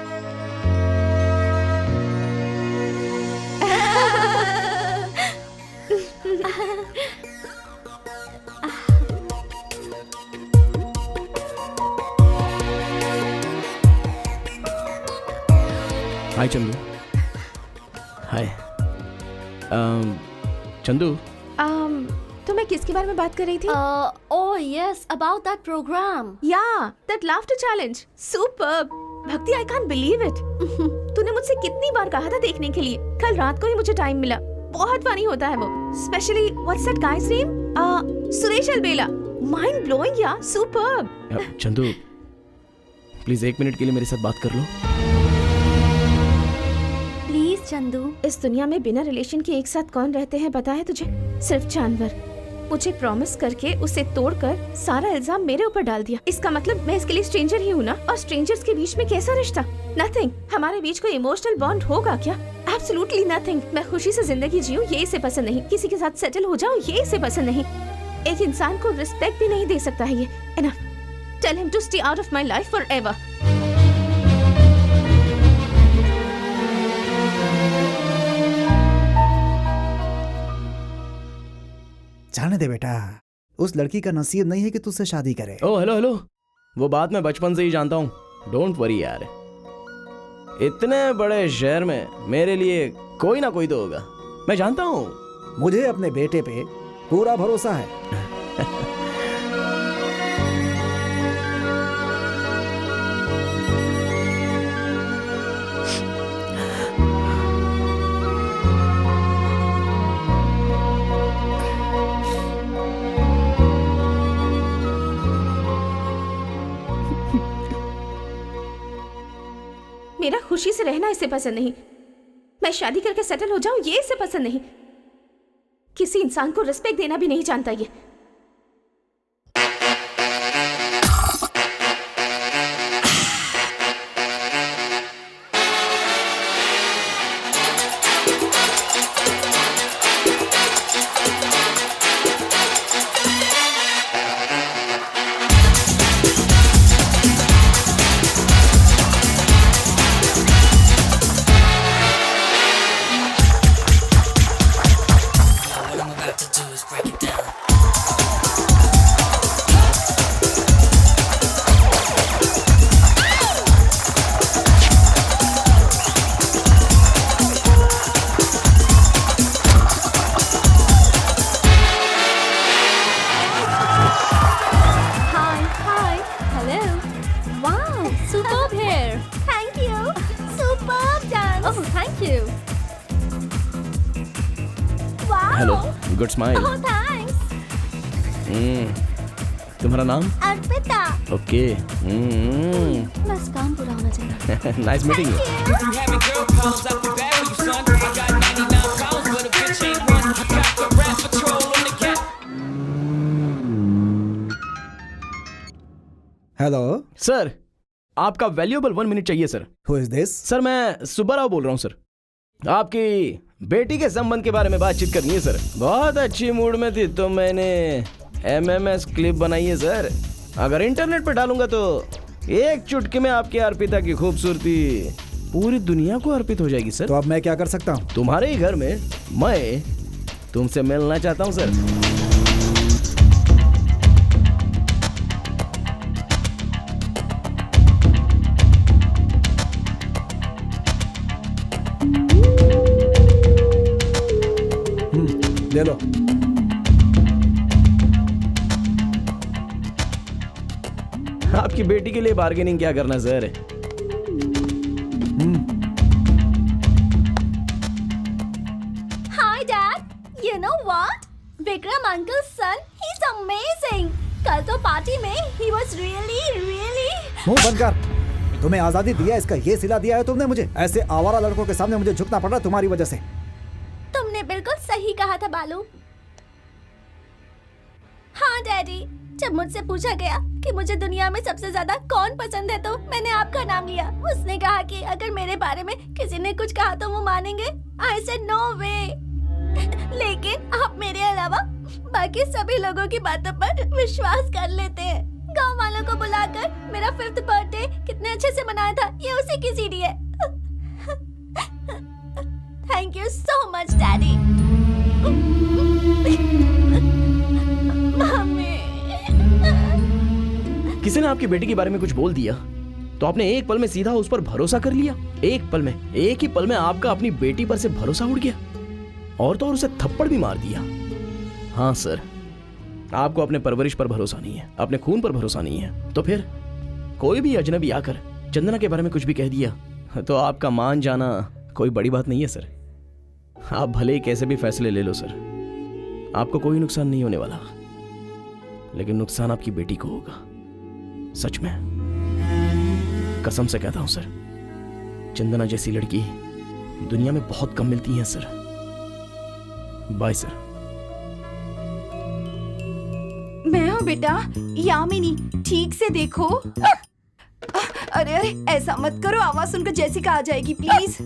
Hi Chandu. Hi Chandu. तुम्हें किसके बारे में बात कर रही थी? Oh yes, about that program. Yeah, that laughter challenge. Superb. भक्ति, I can't believe it. तूने मुझसे मुझसे कितनी बार कहा था देखने के लिए। कल रात को ही मुझे टाइम मिला। बहुत फनी होता है वो, specially what's that guys name, Suresh Albela. Mind blowing यार, सुपर्ब। चंदू प्लीज 1 मिनट के लिए मेरे साथ बात कर लो। प्लीज चंदू। इस दुनिया में बिना रिलेशन के एक साथ कौन रहते हैं पता है तुझे? सिर्फ जानवर। मुझे प्रॉमिस करके उसे तोड़कर सारा इल्जाम मेरे ऊपर डाल दिया। इसका मतलब मैं इसके लिए स्ट्रेंजर ही हूँ ना? और स्ट्रेंजर्स के बीच में कैसा रिश्ता? नथिंग। हमारे बीच कोई इमोशनल बॉन्ड होगा क्या? Absolutely nothing. मैं खुशी से जिंदगी जीऊं ये इसे पसंद नहीं, किसी के साथ सेटल हो जाऊं ये इसे पसंद नहीं। एक इंसान को रिस्पेक्ट भी नहीं दे सकता है ये। Enough. Tell him to stay out of my life forever. जाने दे बेटा, उस लड़की का नसीब नहीं है कि तुझसे शादी करे। ओ हेलो, वो बात मैं बचपन से ही जानता हूँ। डोंट वरी यार, इतने बड़े शहर में मेरे लिए कोई ना कोई तो होगा, मैं जानता हूँ। मुझे अपने बेटे पे पूरा भरोसा है। मेरा खुशी से रहना इसे पसंद नहीं। मैं शादी करके सेटल हो जाऊं ये इसे पसंद नहीं। किसी इंसान को रिस्पेक्ट देना भी नहीं जानता ये। Hello, good smile. ओह थैंक्स। तुम्हारा नाम? अर्पिता। ओके। बस काम पूरा होना चाहिए। Nice meeting you. Hello sir, आपका वैल्यूएबल 1 मिनट चाहिए sir. Who is this? Sir मैं सुब्बाराव बोल रहा हूँ सर। आपकी बेटी के संबंध के बारे में बातचीत करनी है सर। बहुत अच्छी मूड में थी तो मैंने MMS क्लिप बनाई है सर। अगर इंटरनेट पे डालूंगा तो एक चुटकी में आपकी अर्पिता की खूबसूरती पूरी दुनिया को अर्पित हो जाएगी सर। तो अब मैं क्या कर सकता हूँ? तुम्हारे ही घर में मैं तुमसे मिलना चाहता हूँ सर। ले लो। आपकी बेटी के लिए बार्गेनिंग क्या करना sir? Hi Dad, you know what? Vikram uncle's son, he's amazing. कल तो पार्टी में he was really मुंह बंद कर। तुम्हें आजादी दिया, इसका ये सिला दिया है तुमने मुझे। ऐसे आवारा लड़कों के सामने मुझे झुकना पड़ रहा तुम्हारी वजह से। तुमने बिल्कुल सही कहा था बालू। हाँ डैडी, जब मुझसे पूछा गया कि मुझे दुनिया में सबसे ज्यादा कौन पसंद है तो मैंने आपका नाम लिया। उसने कहा कि अगर मेरे बारे में किसी ने कुछ कहा तो वो मानेंगे। I said no way। लेकिन आप मेरे अलावा बाकी सभी लोगों की बातों पर विश्वास कर लेते हैं। गांव वालों को बुलाकर मेरा 5th बर्थडे कितने अच्छे से मनाया था ये उसी की सीडी है। Thank you so much daddy. किसी ने आपकी बेटी के बारे में कुछ बोल दिया तो आपने एक पल में सीधा उस पर भरोसा कर लिया। एक ही पल में आपका अपनी बेटी पर से भरोसा उड़ गया और तो और उसे थप्पड़ भी मार दिया। हाँ सर, आपको अपने परवरिश पर भरोसा नहीं है, अपने खून पर भरोसा नहीं है, तो फिर कोई भी अजनबी आकर चंदना के बारे में कुछ भी कह दिया तो आपका मान जाना कोई बड़ी बात नहीं है सर। आप भले ही कैसे भी फैसले ले लो सर, आपको कोई नुकसान नहीं होने वाला, लेकिन नुकसान आपकी बेटी को होगा। सच में, कसम से कहता हूं सर, चंदना जैसी लड़की दुनिया में बहुत कम मिलती है सर। Bye sir. मैं हूँ बेटा, यामिनी, ठीक से देखो। अरे अरे ऐसा मत करो, आवाज सुनकर जेसिका आ जाएगी please.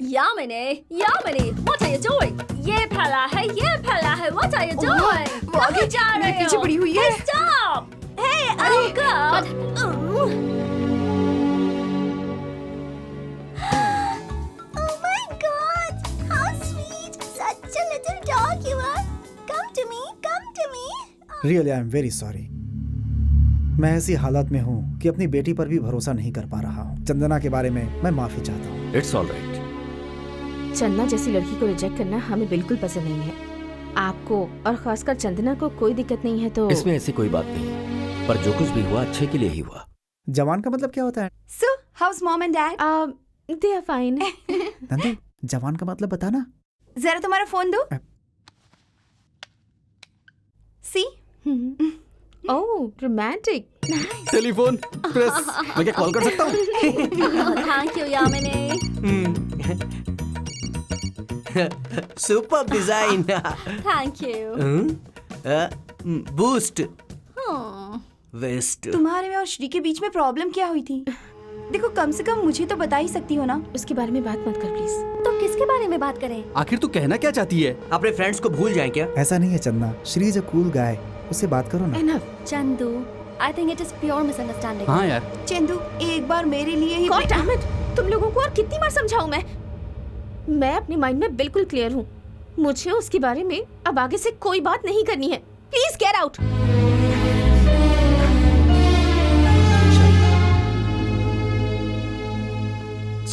Yamini, what are you doing? ये फैला है, what are you doing? वो आगे जा रहे हो? पीछे पड़ी हुई है। Stop! Hey, oh God! Oh my God, how sweet, such a little dog you are. Come to me, come to me. Really I am very sorry. मैं ऐसी हालत में हूँ कि अपनी बेटी पर भी भरोसा नहीं कर पा रहा हूँ। चंदना के बारे में मैं माफी चाहता हूँ। It's all right. चंदना जैसी लड़की को रिजेक्ट करना हमें बिल्कुल पसंद नहीं है। आपको और खासकर चंदना को कोई दिक्कत नहीं है तो इसमें ऐसी कोई बात नहीं है, पर जो कुछ भी हुआ अच्छे के लिए ही हुआ। जवान का मतलब क्या होता है? So, how's mom and dad? they are fine. Nandi, जवान का मतलब बताना। जरा तुम्हारा फोन दो। See? Oh, romantic. Telephone press, मैं क्या कॉल कर सकता हूँ? Thank you, Yamini. Super design. Thank you. Boost Hmm. Waste. तुम्हारे में और श्री के बीच में प्रॉब्लम क्या हुई थी? देखो कम से कम मुझे तो बता ही सकती हो ना। उसके बारे में बात मत कर प्लीज। तो किसके बारे में बात करें? आखिर तू कहना क्या चाहती है? अपने फ्रेंड्स को भूल जाए क्या? ऐसा नहीं है Chandana, Shri is a cool guy, उससे बात करो ना। Enough. Chandu, I think it is pure misunderstanding. हाँ यार, चंदू एक बार मेरे लिए ही। God damn it! तुम लोगों को और कितनी बार समझाऊं मैं अपने माइंड में बिल्कुल क्लियर हूँ। मुझे उसके बारे में अब आगे से कोई बात नहीं करनी है। Please get out.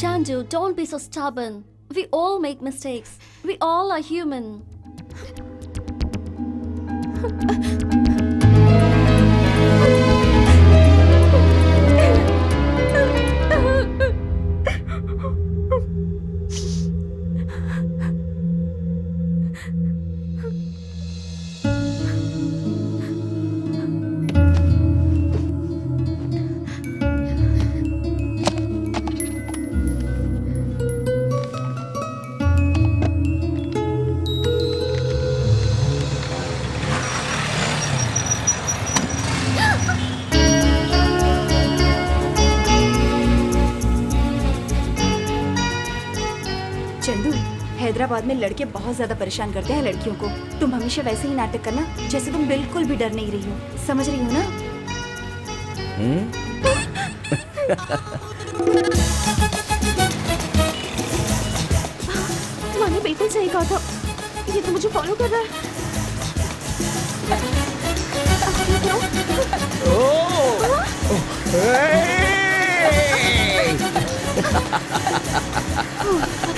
Chandu, don't be so stubborn. We all make mistakes. We all are human. Chandu, Hyderabad में लड़के बहुत ज्यादा परेशान करते हैं लड़कियों को। तुम हमेशा वैसे ही नाटक करना जैसे तुम बिल्कुल भी डर नहीं रही हो। समझ रही हो ना? मैंने बिल्कुल सही कहा था। ये तो मुझे फॉलो कर रहा है।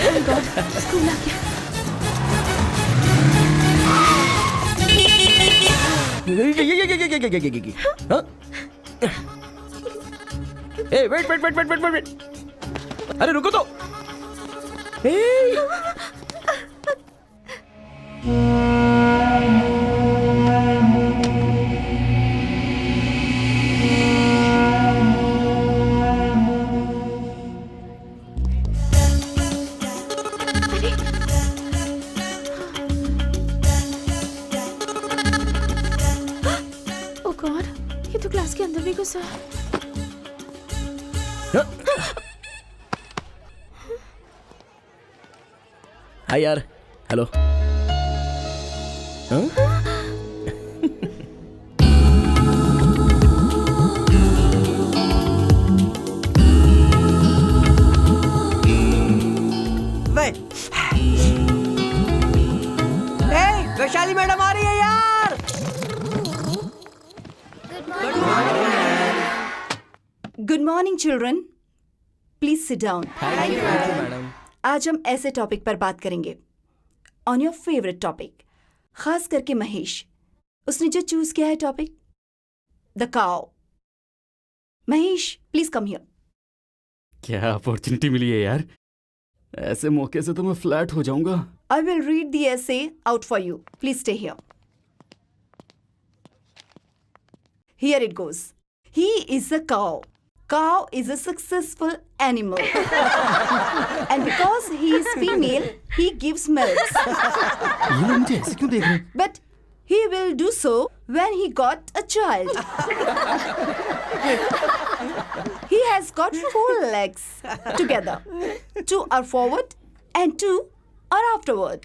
Oh God, स्कूल आ गया। ए, वेट। अरे रुको तो। Oh God, ये तो क्लास के अंदर भी घुसा है। हाय यार, हेलो। वैशाली मैडम आ रही है यार। Good morning children, please sit down. Madam. आज हम ऐसे टॉपिक पर बात करेंगे, ऑन योर फेवरेट टॉपिक, खास करके महेश। उसने जो चूज किया है topic, the cow. Mahesh please come here. क्या अपॉर्चुनिटी मिली है यार, ऐसे मौके से तो मैं फ्लैट हो जाऊंगा। I will read the essay out for you. Please stay here. Here it goes. He is a cow. Cow is a successful animal. And because he is female, he gives milk. ये लोग मुझे ऐसे क्यों देख रहे हैं? But he will do so when he got a child. He has got 4 legs together. 2 are forward and 2 are afterward.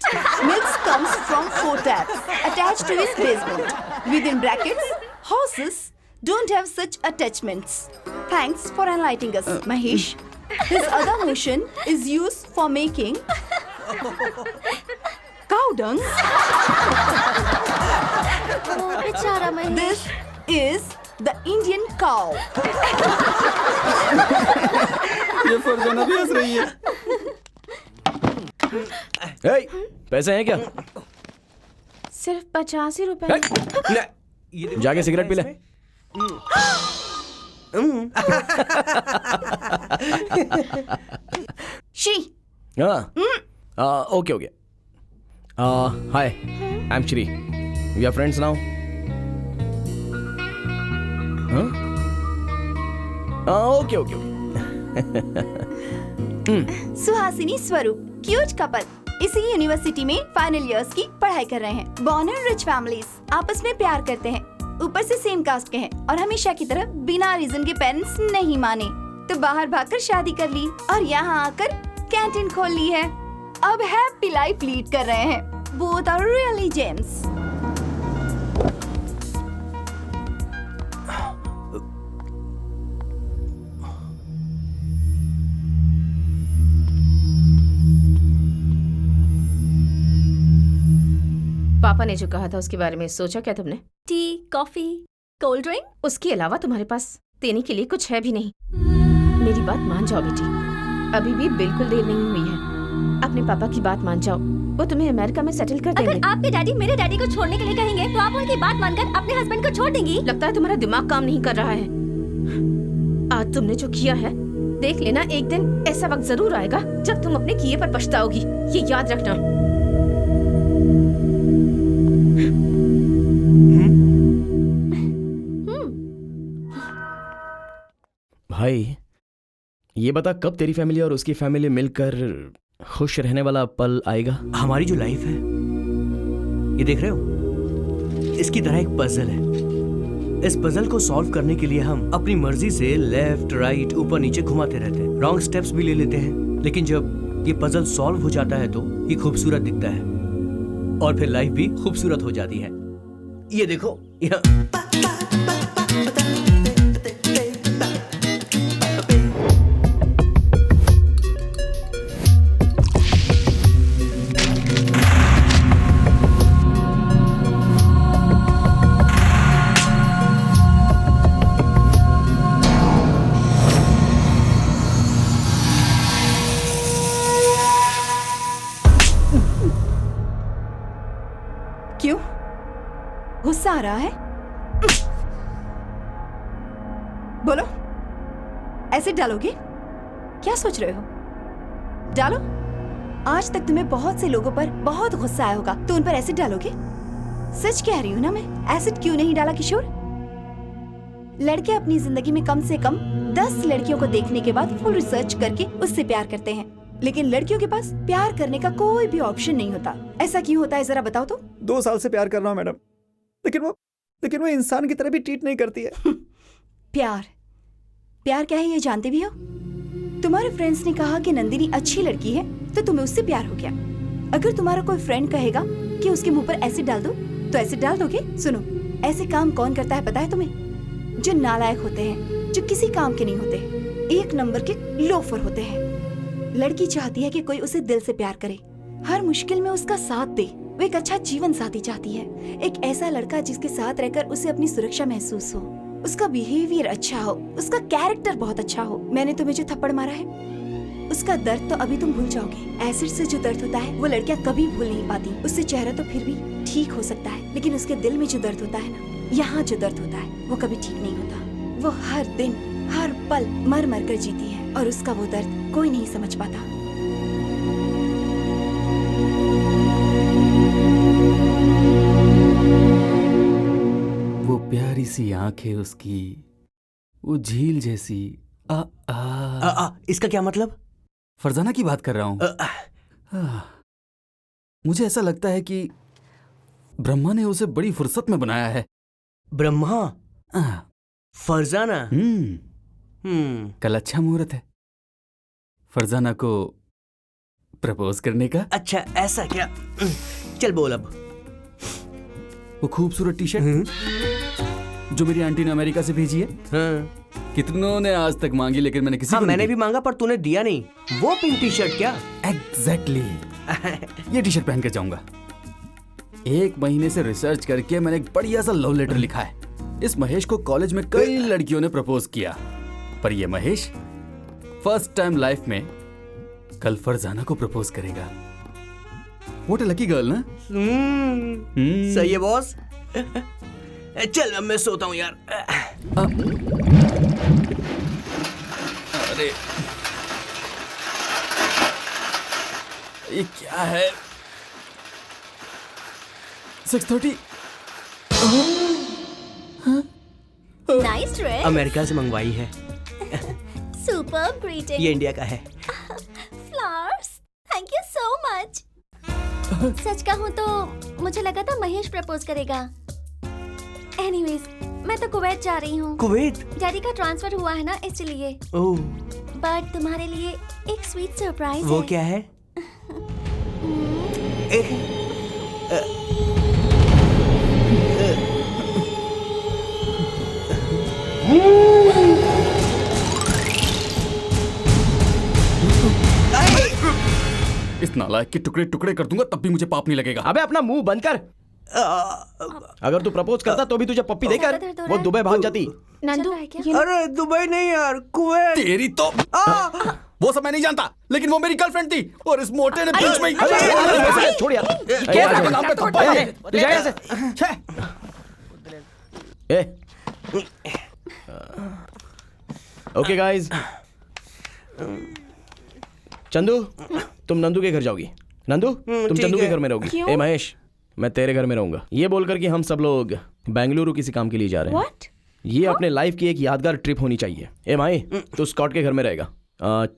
Milk comes from 4 taps attached to his basement. Within brackets, horses don't have such attachments. Thanks for enlightening us, Mahesh. His other motion is used for making cow dung. बेचारा Mahesh. This is the Indian cow. ये फरजाना भी हंस रही है। हे, पैसे हैं क्या? सिर्फ 85 रुपए। जाके सिगरेट पी ले। She. हाँ, okay okay. Hi, I am Shri. We are friends now. Okay okay okay. Suhasini Swaroop cute couple इसी यूनिवर्सिटी में फाइनल इयर्स की पढ़ाई कर रहे हैं। बॉर्न इन रिच फैमिलीज, आपस में प्यार करते हैं, ऊपर से सेम कास्ट के हैं और हमेशा की तरह बिना रीजन के पेरेंट्स नहीं माने तो बाहर भागकर शादी कर ली और यहाँ आकर कैंटीन खोल ली है। अब हैप्पी लाइफ लीड कर रहे हैं। Both are really gems. पापा ने जो कहा था उसके बारे में सोचा क्या तुमने? T, coffee, cold drink? उसके अलावा तुम्हारे पास देने के लिए कुछ है भी नहीं। मेरी बात मान जाओ बेटी, अभी भी बिल्कुल देर नहीं हुई है। अपने पापा की बात मान जाओ, वो तुम्हें अमेरिका में सेटल कर देंगे। अगर आपके डैडी मेरे डैडी को छोड़ने के लिए कहेंगे तो आप उनकी बात मानकर अपने हस्बैंड को छोड़ देंगी? लगता है तुम्हारा दिमाग काम नहीं कर रहा है। आज तुमने जो किया है, देख लेना एक दिन ऐसा वक्त जरूर आएगा जब तुम अपने किए पर पछताओगी, ये याद रखना। भाई, ये बता कब तेरी फैमिली और उसकी फैमिली मिलकर खुश रहने वाला पल आएगा? हमारी जो लाइफ है, ये देख रहे हो, इसकी तरह एक पजल है। इस पजल को सॉल्व करने के लिए हम अपनी मर्जी से लेफ्ट राइट ऊपर नीचे घुमाते रहते हैं, रॉन्ग स्टेप्स भी ले लेते हैं, लेकिन जब ये पजल सॉल्व हो जाता है तो ये खूबसूरत दिखता है और फिर लाइफ भी खूबसूरत हो जाती है। ये देखो, गुस्सा आ रहा है? बोलो, एसिड डालोगे? क्या सोच रहे हो? डालो। आज तक तुम्हें बहुत से लोगों पर बहुत गुस्सा आया होगा, तो उन पर एसिड डालोगे? सच कह रही हूँ ना मैं, एसिड क्यों नहीं डाला किशोर? लड़के अपनी जिंदगी में कम से कम 10 लड़कियों को देखने के बाद फुल रिसर्च करके उससे प्यार करते हैं, लेकिन लड़कियों के पास प्यार करने का कोई भी ऑप्शन नहीं होता। ऐसा क्यों होता है, जरा बताओ तो। 2 साल से प्यार कर रहा हूँ मैडम, लेकिन वो इंसान की तरह भी ट्रीट नहीं करती है। प्यार क्या है ये जानते भी हो? तुम्हारे फ्रेंड्स ने कहा कि नंदिनी अच्छी लड़की है तो तुम्हें उससे प्यार हो गया। अगर तुम्हारा कोई फ्रेंड कहेगा कि उसके मुंह पर एसिड डाल दो तो एसिड डाल दोगे? सुनो, ऐसे काम कौन करता है पता है तुम्हें? जो नालायक होते हैं, जो किसी काम के नहीं होते, 1 नंबर के लोफर होते हैं। लड़की चाहती है कि कोई उसे दिल से प्यार करे, हर मुश्किल में उसका साथ दे। वो एक अच्छा जीवन साथी चाहती है, एक ऐसा लड़का जिसके साथ रहकर उसे अपनी सुरक्षा महसूस हो, उसका बिहेवियर अच्छा हो, उसका कैरेक्टर बहुत अच्छा हो। मैंने तुम्हें जो थप्पड़ मारा है, उसका दर्द तो अभी तुम भूल जाओगे। एसिड से जो दर्द होता है वो लड़कियां कभी भूल नहीं पाती। उससे चेहरा तो फिर भी ठीक हो सकता है, लेकिन उसके दिल में जो दर्द होता है ना, यहाँ जो दर्द होता है वो कभी ठीक नहीं होता। वो हर दिन हर पल मर मर कर जीती है और उसका वो दर्द कोई नहीं समझ पाता। वो प्यारी सी आंखें उसकी, वो झील जैसी। इसका क्या मतलब? फरजाना की बात कर रहा हूँ। मुझे ऐसा लगता है कि ब्रह्मा ने उसे बड़ी फुर्सत में बनाया है। ब्रह्मा? फरजाना? कल अच्छा मुहूर्त है फरजाना को प्रपोज करने का। अच्छा ऐसा क्या? चल बोल अब। वो खूबसूरत टी शर्ट जो मेरी आंटी ने अमेरिका से भेजी है। कितनों ने आज तक मांगी लेकिन मैंने किसी को मैंने भी मांगा पर तूने दिया नहीं। वो पिंक टी शर्ट क्या? एग्जैक्टली ये टी शर्ट पहन के जाऊंगा। 1 महीने से रिसर्च करके मैंने एक बढ़िया सा लव लेटर लिखा है। इस महेश को कॉलेज में कई लड़कियों ने प्रपोज किया पर ये महेश फर्स्ट टाइम लाइफ में कल फरजाना को प्रपोज करेगा। व्हाट अ लकी गर्ल ना? सही है बॉस। चल अब मैं सोता हूँ यार। अरे ये क्या है? 6:30। Nice dress. अमेरिका से मंगवाई है। Super greeting. ये इंडिया का है। Flowers, thank you so much. सच कहूँ तो मुझे लगा था महेश प्रपोज करेगा। एनीवेज, मैं तो कुवैत जा रही हूँ। कुवैत? डैडी का ट्रांसफर हुआ है ना इसलिए। ओह। बट तुम्हारे लिए एक स्वीट सरप्राइज है। वो क्या है? इस नालायक के टुकड़े टुकड़े कर दूंगा तब भी मुझे पाप नहीं लगेगा। अबे अपना मुंह बंद कर। अगर तू प्रपोज करता तो भी तुझे पप्पी देकर वो दुबई भाग जाती। नंदू, अरे दुबई नहीं यार, कुवैत। तेरी तो वो सब मैं नहीं जानता लेकिन वो मेरी गर्लफ्रेंड थी और इस मोटे ने बीच में छोड़ यार। के नाम पे थप्पड़ है। तू जा यहाँ से। ओके गाइस, चंदू तुम नंदू के घर जाओगी। नंदू तुम चंदू के घर में रहोगी। ए महेश, मैं तेरे घर में रहूंगा। ये बोलकर कि हम सब लोग बेंगलुरु किसी काम के लिए जा रहे हैं। What? ये अपने लाइफ की एक यादगार ट्रिप होनी चाहिए। ए माई, तू स्कॉट के घर में रहेगा।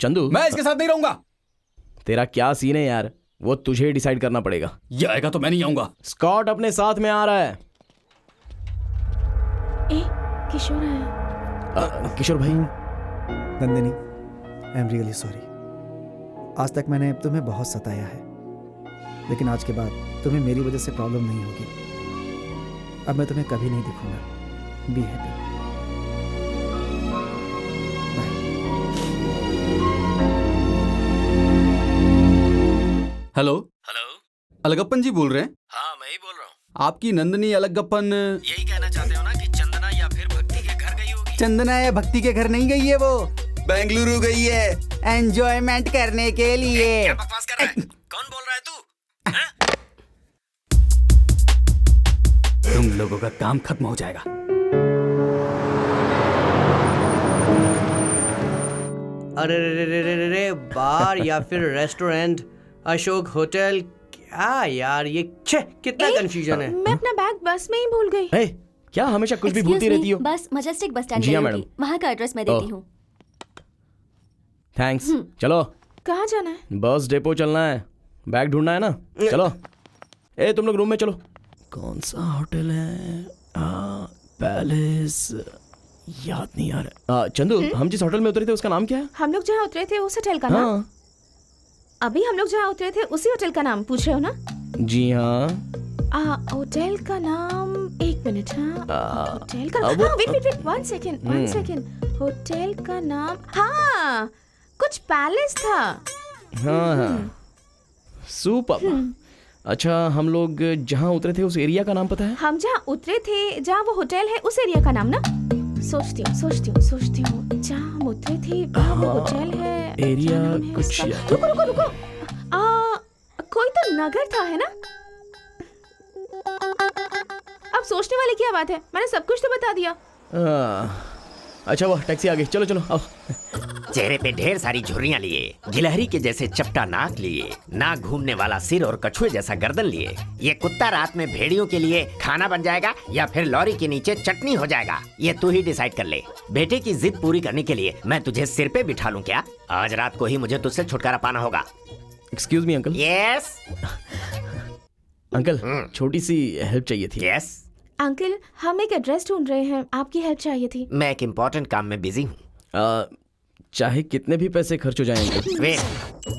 चंदू, मैं इसके साथ नहीं रहूंगा। तेरा क्या सीन है यार, वो तुझे डिसाइड करना पड़ेगा। ये आएगा तो मैं नहीं आऊंगा। स्कॉट अपने साथ में आ रहा है। किशोर आया। किशोर भाई। नंदिनी, आई एम रियली सॉरी। आज तक मैंने तुम्हें बहुत सताया है लेकिन आज के बाद तुम्हें मेरी वजह से प्रॉब्लम नहीं होगी। अब मैं तुम्हें कभी नहीं दिखूंगा। Be happy. Hello Alagappan ji बोल रहे हैं? हाँ मैं ही बोल रहा हूँ। आपकी नंदनी अलगप्पन यही कहना चाहते हो ना कि चंदना या फिर भक्ति के घर गई होगी? चंदना या भक्ति के घर नहीं गई है, वो बेंगलुरु गई है एंजॉयमेंट करने के लिए। क्या बकवास कर रहा है? कौन बोल रहा है तू? तुम लोगों का काम खत्म हो जाएगा। अरे रे रे रे रे, बार या फिर रेस्टोरेंट, अशोक होटल, क्या यार ये कितना कंफ्यूजन है। मैं अपना बैग बस में ही भूल गई। क्या हमेशा कुछ भी भूलती रहती हो? बस मजेस्टिक बस स्टैंड जी हाँ गई मैडम। होगी। वहाँ का एड्रेस मैं देती हूँ। थैंक्स। चलो कहाँ जाना है? बस डिपो चलना है, बैग ढूंढना है ना। चलो ए तुम लोग रूम में चलो। कौन सा होटल है? पैलेस, याद नहीं आ रहा। चंदू, हम जिस होटल में उतरे थे उसका नाम क्या है? हम लोग जहाँ उतरे थे उस होटल का नाम? अभी हम लोग जहाँ उतरे थे उसी होटल का नाम पूछ रहे हो ना? जी हाँ। होटल का नाम, एक मिनट। होटल का नाम, वेट 1 सेकेंड। होटल का नाम, हाँ कुछ पैलेस था। हाँ सुपर। अच्छा, हम लोग जहाँ उतरे थे उस एरिया का नाम पता है? हम जहाँ उतरे थे, जहाँ वो होटल है, उस एरिया का नाम ना? सोचती हूँ जहाँ हम उतरे थे वहाँ वो होटल है। एरिया कुछ रुको। कोई तो नगर था, है ना? अब सोचने वाली क्या बात है, मैंने सब कुछ तो बता दिया। अच्छा वो टैक्सी आ गई, चलो चलो आओ। चेहरे पे ढेर सारी झुर्रियां लिए, गिलहरी के जैसे चपटा नाक लिए, नाक घूमने वाला सिर और कछुए जैसा गर्दन लिए। ये कुत्ता रात में भेड़ियों के लिए खाना बन जाएगा या फिर लॉरी के नीचे चटनी हो जाएगा, ये तू ही डिसाइड कर ले। बेटे की जिद पूरी करने के लिए मैं तुझे सिर पे बिठा लूं क्या? आज रात को ही मुझे तुझसे छुटकारा पाना होगा। Excuse me uncle. Yes uncle, छोटी सी हेल्प चाहिए थी। यस अंकल, हम एक एड्रेस ढूंढ रहे हैं, आपकी हेल्प चाहिए थी। मैं एक इम्पोर्टेंट काम में बिजी हूँ। चाहे कितने भी पैसे खर्च हो जाएं uncle. Wait,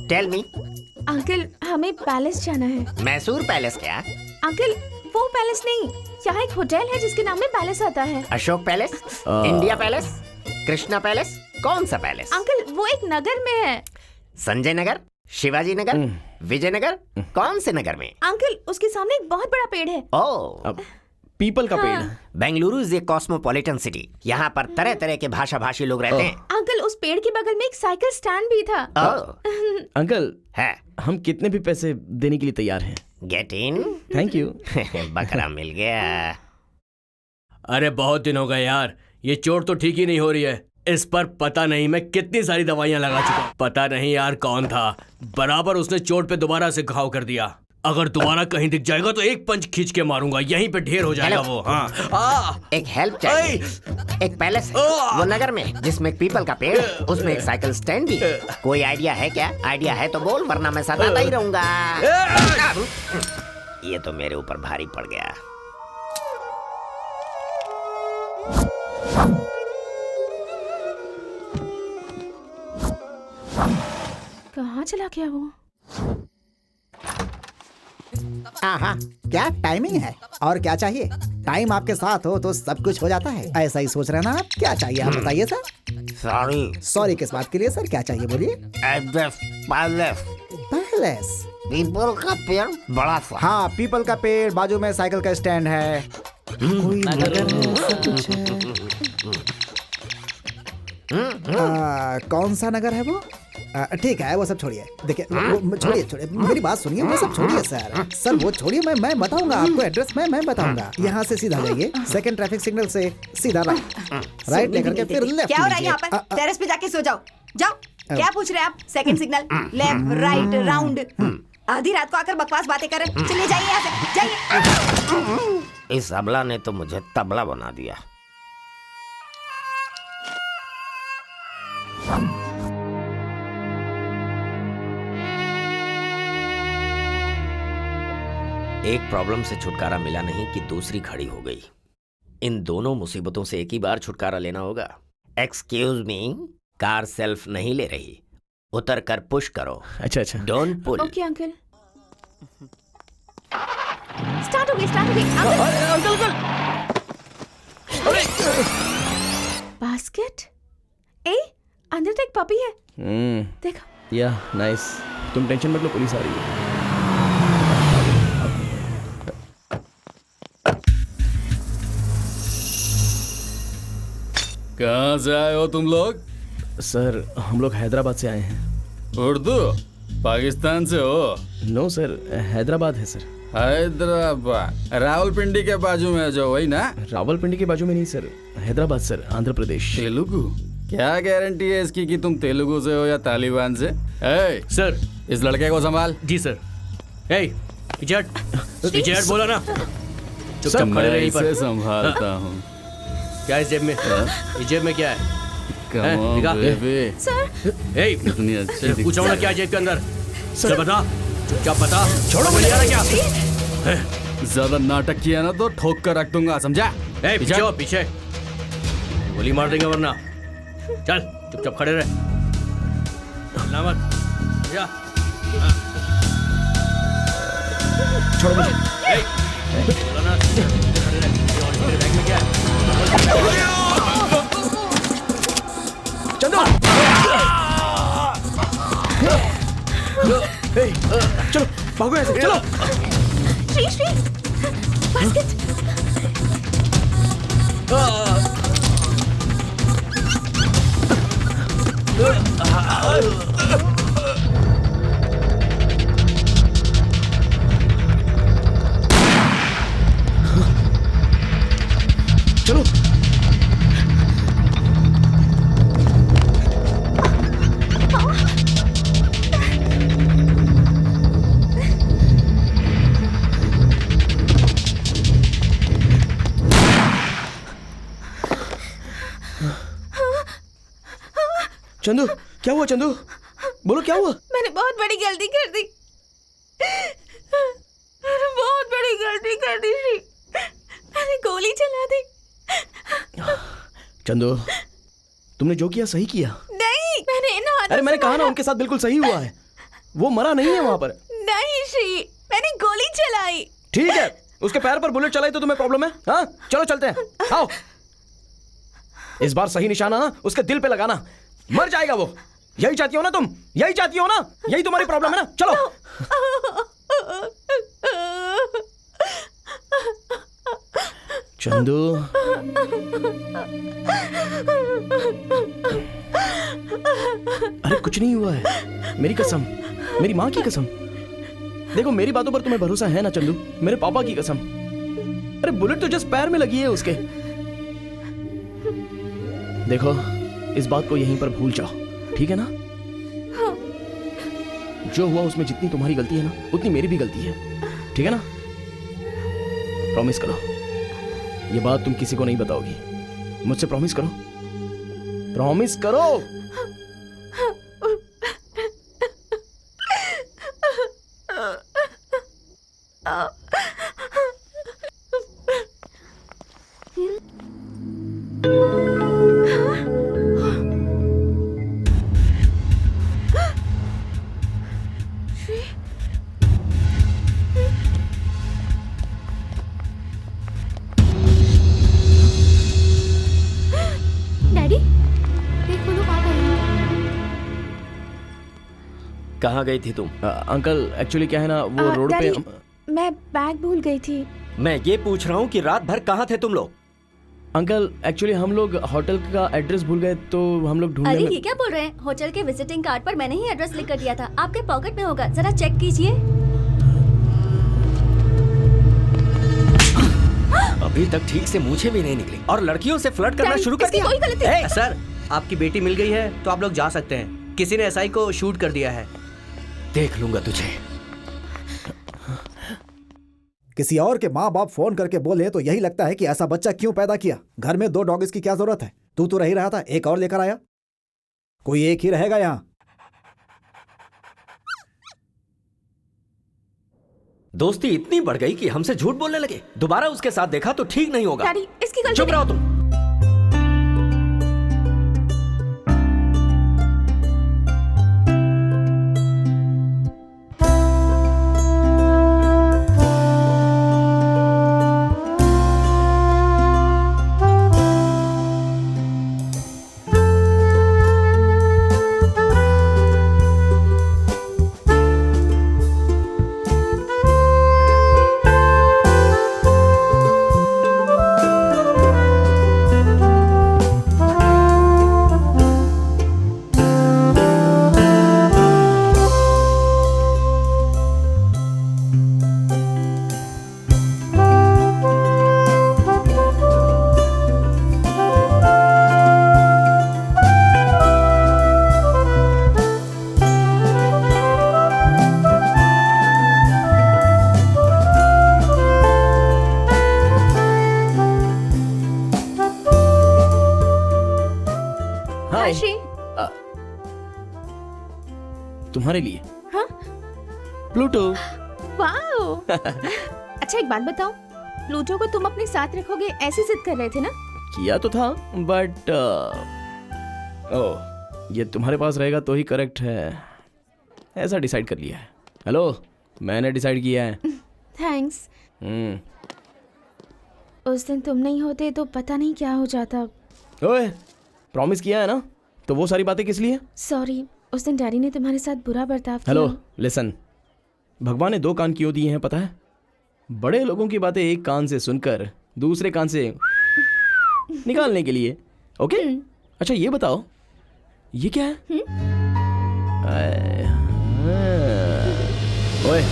tell me. Uncle, हमें पैलेस जाना है। मैसूर पैलेस क्या? अंकल, वो पैलेस नहीं, यहाँ एक होटल है जिसके नाम में पैलेस आता है। Ashok palace, India palace, Krishna palace, कौन सा पैलेस? अंकल, वो एक नगर में है। संजय नगर, शिवाजी नगर, विजयनगर, कौन से नगर में? अंकल, उसके सामने एक बहुत बड़ा पेड़ है। ओह, पीपल का पेड़। Bengaluru is a cosmopolitan city. यहाँ पर तरह तरह के भाषा भाषी लोग रहते हैं। अंकल, उस पेड़ के बगल में एक साइकिल स्टैंड भी था। अंकल है, हम कितने भी पैसे देने के लिए तैयार हैं। Get in. Thank you. बकरा मिल गया। अरे बहुत दिन हो गए यार, ये चोट तो ठीक ही नहीं हो रही है। इस पर पता नहीं मैं कितनी सारी दवाइयां लगा चुका। पता नहीं यार कौन था, बराबर उसने चोट पे दोबारा से घाव कर दिया। अगर दोबारा कहीं दिख जाएगा तो एक पंच खींच के मारूंगा, यहीं पे ढेर हो जाएगा वो। हाँ, एक हेल्प चाहिए। एक पैलेस है वो नगर में जिसमें एक पीपल का पेड़, उसमें एक साइकिल स्टैंड भी। कोई आइडिया है क्या? आइडिया है तो बोल, वरना मैं सताता ही रहूंगा। ये तो मेरे ऊपर भारी पड़ गया। कहाँ चला गया वो? हाँ, क्या टाइमिंग है और क्या चाहिए? टाइम आपके साथ हो तो सब कुछ हो जाता है। ऐसा ही सोच रहे हैं ना आप? क्या चाहिए आप बताइए सर। सॉरी किस बात के लिए सर? क्या चाहिए बोलिए। पैलेस, पीपल का पेड़ बड़ा सा। हाँ, पीपल का पेड़, बाजू में साइकिल का स्टैंड है, कोई नगर है, सब कुछ है। कौन सा नगर है वो? ठीक है, वो सब छोड़िए। देखिए, छोड़िए, मेरी बात सुनिए, वो सब छोड़िए सर। वो छोड़िए, मैं बताऊंगा आपको एड्रेस। मैं बताऊंगा। यहाँ से सीधा जाइए, सेकंड ट्रैफिक सिग्नल से सीधा राइट लेकर के फिर लेफ्ट। क्या हो रहा है यहाँ पर? टेरेस पे जाके सो जाओ। जाओ। क्या पूछ रहे हैं आप? Second signal, left, right, round. आधी रात को आकर बकवास बातें कर रहे। चलिए जाइए यहाँ से, जाइए। इस अबला ने तो मुझे तबला बना दिया। एक प्रॉब्लम से छुटकारा मिला नहीं कि दूसरी खड़ी हो गई। इन दोनों मुसीबतों से एक ही बार छुटकारा लेना होगा। एक्सक्यूज मी, कार सेल्फ नहीं ले रही, उतर कर पुश करो। अच्छा, don't pull. Okay uncle. Start हो गई। अंकल। बास्केट? ए, अंदर तो एक पपी है। देखो। या नाइस। तुम टेंशन मत लो, पुलिस आ रही है। कहाँ से आए हो तुम लोग? सर, हम लोग हैदराबाद से आए हैं। उर्दू? पाकिस्तान से हो? नो सर, हैदराबाद है सर। हैदराबाद रावलपिंडी के बाजू में जो, वही ना? रावलपिंडी के बाजू में नहीं सर, हैदराबाद सर, आंध्र प्रदेश। तेलुगु? क्या गारंटी है इसकी कि तुम तेलुगु से हो या तालिबान से? सर, इस लड़के को संभाल। जी सर। पीछे हट बोला ना। चुपचाप खड़े रहिए पर। संभालता हूँ। क्या है जेब में? इस जेब में क्या है? इतनी अच्छी पूछा ना क्या जेब के अंदर? सर बता, चुपचाप बता। छोड़ो मुझे क्या? ज्यादा नाटक किया ना तो ठोक कर रख दूंगा, समझा? पीछे गोली मार देंगे वरना। चल चुपचाप खड़े रहे। मत जा। छोड़ो मुझे। बैग में क्या है? चंदू, चलो भागो ऐसे, चलो। श्री बास्केट। चलो। चंदू क्या हुआ? चंदू बोलो क्या हुआ? मैंने बहुत बड़ी गलती कर दी। मैंने बहुत बड़ी गलती कर दी श्री। मैंने गोली चला दी। चंदू तुमने जो किया सही किया। नहीं, मैंने इन हाथों अरे मैंने से कहा ना मारा। उनके साथ बिल्कुल सही हुआ है। वो मरा नहीं है वहां पर। नहीं श्री, मैंने गोली चलाई। ठीक है, उसके पैर पर बुलेट चलाई तो तुम्हें प्रॉब्लम है? हाँ चलो चलते हैं, आओ। इस बार सही निशाना ना उसके दिल पे लगाना, मर जाएगा वो। यही चाहती हो ना तुम? यही चाहती हो ना? यही तुम्हारी प्रॉब्लम है ना? चलो। चंदू अरे कुछ नहीं हुआ है, मेरी कसम, मेरी माँ की कसम। देखो मेरी बातों पर तुम्हें भरोसा है ना चंदू? मेरे पापा की कसम। अरे बुलेट तो जस्ट पैर में लगी है उसके। देखो इस बात को यहीं पर भूल जाओ, ठीक है ना? हाँ। जो हुआ उसमें जितनी तुम्हारी गलती है ना उतनी मेरी भी गलती है, ठीक है ना? प्रॉमिस करो ये बात तुम किसी को नहीं बताओगी, मुझसे प्रॉमिस करो, प्रॉमिस करो। डैडी, देखो लोग आ गए। कहाँ गई थी तुम? अंकल एक्चुअली क्या है ना वो रोड पे डैडी, मैं बैग भूल गई थी। मैं ये पूछ रहा हूँ कि रात भर कहाँ थे तुम लोग? अंकल एक्चुअली हम लोग होटल का एड्रेस भूल गए तो हम लोग ढूंढने अरे में... ये क्या बोल रहे हैं? होटल के विजिटिंग कार्ड पर मैंने ही एड्रेस लिख कर दिया था, आपके पॉकेट में होगा, जरा चेक कीजिए। अभी तक ठीक से मूछें भी नहीं निकली और लड़कियों से फ्लर्ट करना शुरू कर दिया। कोई गलती नहीं। सर आपकी बेटी मिल गई है तो आप लोग जा सकते हैं। किसी ने एसआई को शूट कर दिया है। देख लूंगा तुझे। किसी और के माँ बाप फोन करके बोले तो यही लगता है कि ऐसा बच्चा क्यों पैदा किया। घर में 2 डॉग्स की क्या जरूरत है? तू तो रही रहा था, एक और लेकर आया। कोई एक ही रहेगा यहाँ। दोस्ती इतनी बढ़ गई कि हमसे झूठ बोलने लगे। दोबारा उसके साथ देखा तो ठीक नहीं होगा। डैडी, इसकी गलती चुप रहो तुम। हाय श्री। तुम्हारे लिए हाँ? प्लूटो। वाओ। अच्छा एक बात बताओ, प्लूटो को तुम अपने साथ रखोगे ऐसी जिद कर रहे थे ना? किया तो था बट ओह ये तुम्हारे पास रहेगा तो ही करेक्ट है, ऐसा डिसाइड कर लिया है। हेलो मैंने डिसाइड किया है। थैंक्स। उस दिन तुम नहीं होते तो पता नहीं क्या हो जाता। ओए प्रॉमिस किया है ना, तो वो सारी बातें किस लिए? सॉरी, उस दिन डैडी ने तुम्हारे साथ बुरा बर्ताव किया। हेलो लिसन, भगवान ने 2 कान क्यों दिए हैं पता है? बड़े लोगों की बातें एक कान से सुनकर दूसरे कान से निकालने के लिए। ओके? अच्छा ये बताओ ये क्या है? ओए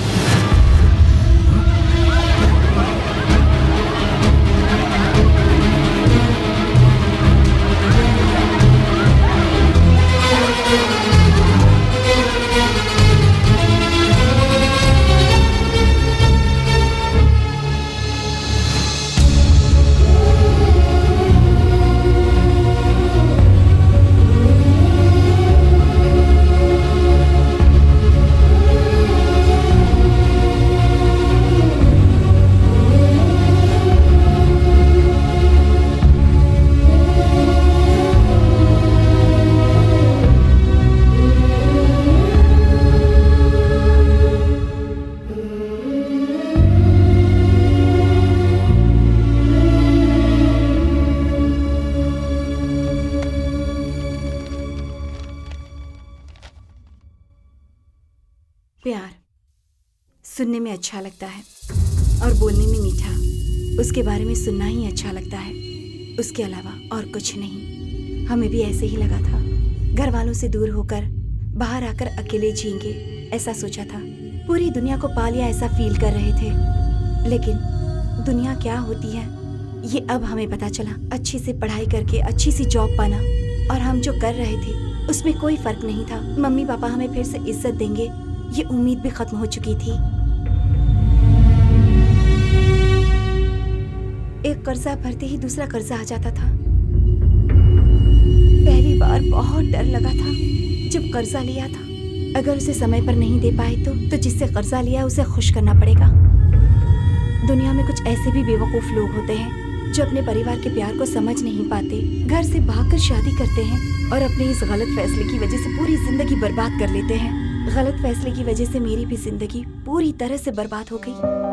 सुनने में अच्छा लगता है और बोलने में मीठा। उसके बारे में सुनना ही अच्छा लगता है, उसके अलावा और कुछ नहीं। हमें भी ऐसे ही लगा था, घर वालों से दूर होकर बाहर आकर अकेले जिएंगे ऐसा सोचा था। पूरी दुनिया को पा लिया ऐसा फील कर रहे थे, लेकिन दुनिया क्या होती है ये अब हमें पता चला। अच्छी से पढ़ाई करके अच्छी सी जॉब पाना और हम जो कर रहे थे उसमें कोई फर्क नहीं था। मम्मी पापा हमें फिर से इज्जत देंगे ये उम्मीद भी खत्म हो चुकी थी। एक कर्जा भरते ही दूसरा कर्जा आ जाता था। पहली बार बहुत डर लगा था जब कर्जा लिया था, अगर उसे समय पर नहीं दे पाए तो जिससे कर्जा लिया उसे खुश करना पड़ेगा। दुनिया में कुछ ऐसे भी बेवकूफ लोग होते हैं जो अपने परिवार के प्यार को समझ नहीं पाते, घर से भागकर शादी करते हैं और अपने इस गलत फैसले की वजह से पूरी जिंदगी बर्बाद कर लेते हैं। गलत फैसले की वजह से मेरी भी जिंदगी पूरी तरह से बर्बाद हो गई।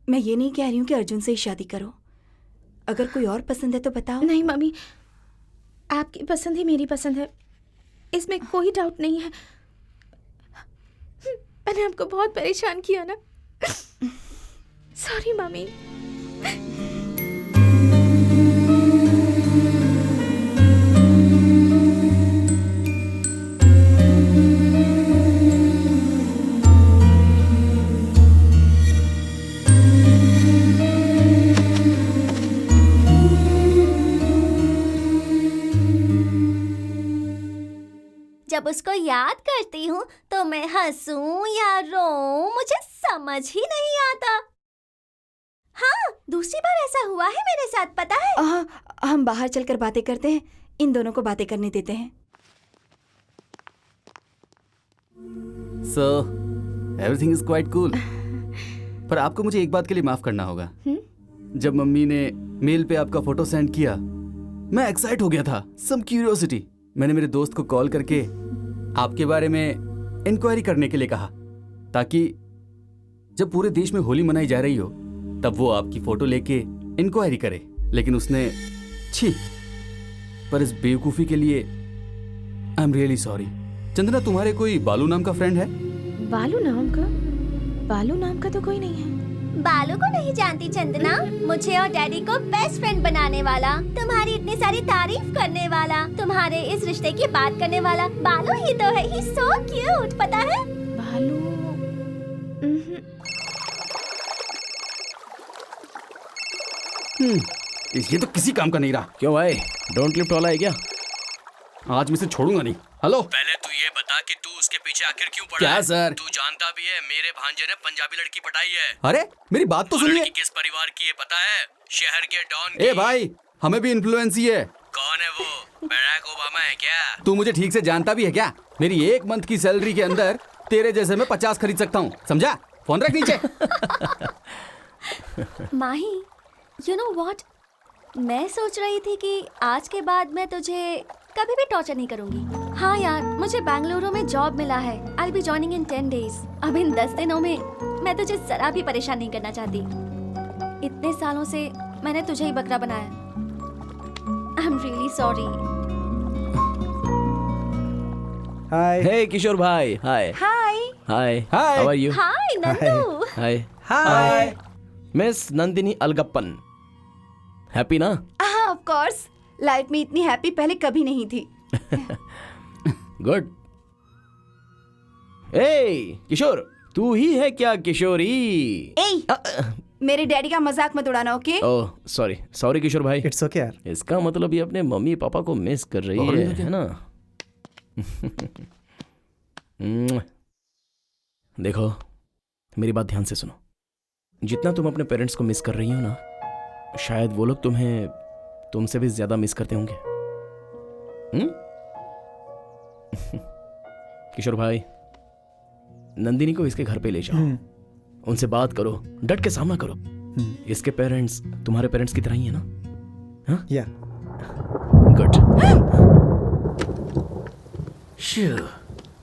मैं ये नहीं कह रही हूँ कि अर्जुन से ही शादी करो, अगर कोई और पसंद है तो बताओ। नहीं मम्मी, आपकी पसंद ही मेरी पसंद है, इसमें कोई डाउट नहीं है। मैंने आपको बहुत परेशान किया ना, सॉरी मम्मी। जब उसको याद करती हूँ तो मैं हंसूं या रोऊं मुझे समझ ही नहीं आता। हाँ, दूसरी बार ऐसा हुआ है मेरे साथ, पता है। हम बाहर चलकर बातें करते हैं, इन दोनों को बातें करने देते हैं। So, everything is quite cool. पर आपको मुझे एक बात के लिए माफ करना होगा। जब मम्मी ने मेल पे आपका फोटो सेंड किया, मैं एक्साइट हो गया था, सम क्यूरियोसिटी। मैंने मेरे दोस्त को कॉल करके आपके बारे में इंक्वायरी करने के लिए कहा, ताकि जब पूरे देश में होली मनाई जा रही हो तब वो आपकी फोटो लेके इंक्वायरी करे। लेकिन उसने छी, पर इस बेवकूफ़ी के लिए I am really sorry. Chandana, तुम्हारे कोई बालू नाम का फ्रेंड है? बालू नाम का? बालू नाम का तो कोई नहीं है। बालू को नहीं जानती चंदना? मुझे और डैडी को बेस्ट फ्रेंड बनाने वाला, तुम्हारी इतनी सारी तारीफ करने वाला, तुम्हारे इस रिश्ते की बात करने वाला बालू ही तो है। ही सो क्यूट, पता है? बालू ये तो किसी काम का नहीं रहा। क्यों भाई, डोंट लिफ्ट वाला है क्या? आज मैं इसे छोड़ूंगा नहीं। हेलो, पहले तू ये बता कि तू उसके पीछे आखिर क्यों पड़ा क्या है? सर? तू जानता भी है मेरे भांजे ने पंजाबी लड़की पटाई है। अरे मेरी बात तो सुनिए। लड़की किस परिवार की है पता है? शहर के डॉन की। ए भाई, हमें भी इन्फ्लुएंस ही है। कौन है वो? बराक ओबामा है क्या? तू मुझे ठीक से जानता भी है क्या? मेरी 1 मंथ की सैलरी के अंदर तेरे जैसे मैं 50 खरीद सकता हूँ, समझा? फोन रख नीचे। माही, यू नो व्हाट, मैं सोच रही थी कि आज के बाद मैं तुझे कभी भी टॉर्चर नहीं करूंगी। हाँ यार, मुझे बेंगलुरु में जॉब मिला है। I will be joining in 10 days। अब इन 10 दिनों में मैं तुझे जरा भी परेशान नहीं करना चाहती। इतने सालों से मैंने तुझे ही बकरा बनाया। I am really sorry. Hi hey Kishore भाई, hi hi hi hi how are you? Hi Nandu. Hi hi miss Nandini Alagappan, happy ना? हाँ ऑफ कोर्स, लाइफ में इतनी हैप्पी पहले कभी नहीं थी। गुड। ए किशोर, तू ही है क्या किशोरी? मेरे डैडी का मजाक मत उड़ाना, ओके? ओह सॉरी सॉरी किशोर भाई। इट्स ओके यार। इसका मतलब ये अपने मम्मी पापा को मिस कर रही है ना? देखो मेरी बात ध्यान से सुनो, जितना तुम अपने पेरेंट्स को मिस कर रही हो ना, शायद वो लोग तुम्हें तुमसे भी ज्यादा मिस करते होंगे। किशोर भाई, नंदिनी को इसके घर पे ले जाओ, उनसे बात करो, डट के सामना करो। इसके पेरेंट्स तुम्हारे पेरेंट्स की तरह ही है ना? या गुड।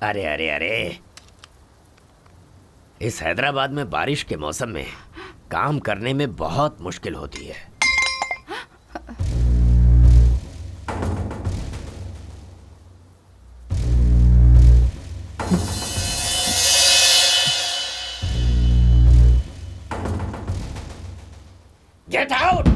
अरे अरे अरे, इस हैदराबाद में बारिश के मौसम में काम करने में बहुत मुश्किल होती है। Get out!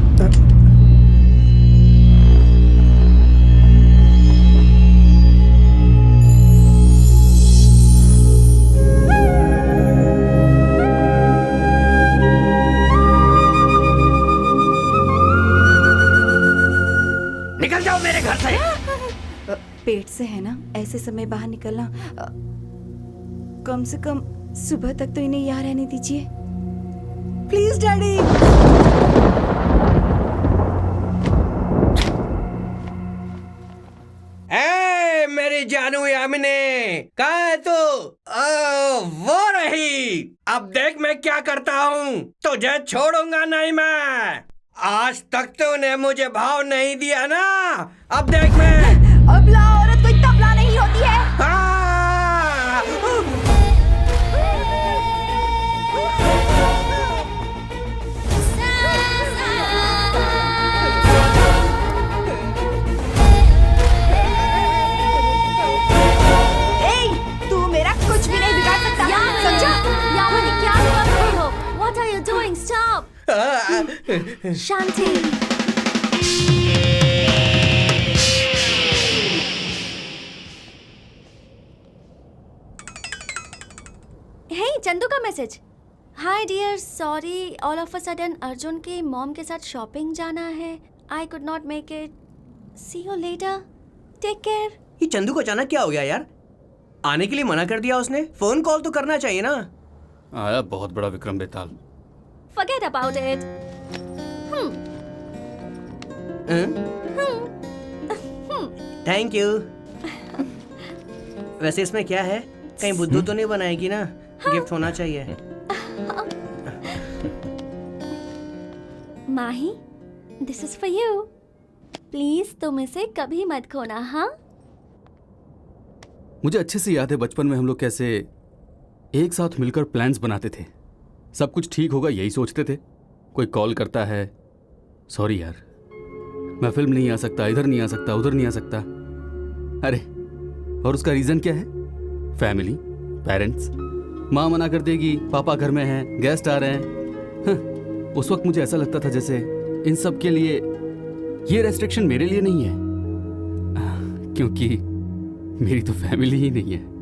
निकल जाओ मेरे घर से। पेट से है ना, ऐसे समय बाहर निकलना। कम से कम सुबह तक तो इन्हें यहाँ रहने दीजिए प्लीज डैडी। मेरी जानू यामिने, कहाँ है तू? वो रही। अब देख मैं क्या करता हूँ, तुझे छोड़ूंगा नहीं मैं। आज तक तूने मुझे भाव नहीं दिया ना, अब देख मैं। अबला औरत कोई तबला नहीं होती है। तू मेरा कुछ भी नहीं बिगाड़ सकता, समझा? यामिनी क्या कर रही हो? What are you doing? Stop! Shanti. Hey, Chandu का message. Hi dear, sorry all of a sudden Arjun के मॉम के साथ शॉपिंग जाना है। I could not make it. See you later. Take care. ये चंदू को अचानक क्या हो गया यार? आने के लिए मना कर दिया उसने। फोन कॉल तो करना चाहिए ना। आया बहुत बड़ा विक्रम बेताल। Forget about it. Thank you. वैसे इसमें क्या है? कहीं बुद्धू तो नहीं बनाएगी ना? गिफ्ट होना चाहिए। Mahi, this is for you. Please तुम इसे कभी मत खोना, हाँ? मुझे अच्छे से याद है बचपन में हम लोग कैसे एक साथ मिलकर प्लान्स बनाते थे। सब कुछ ठीक होगा यही सोचते थे। कोई कॉल करता है, सॉरी यार मैं फिल्म नहीं आ सकता, इधर नहीं आ सकता, उधर नहीं आ सकता। अरे और उसका रीज़न क्या है? Family, parents. माँ मना कर देगी, पापा घर में हैं, गेस्ट आ रहे हैं। उस वक्त मुझे ऐसा लगता था जैसे इन सब के लिए ये रेस्ट्रिक्शन मेरे लिए नहीं है, क्योंकि मेरी तो फैमिली ही नहीं है।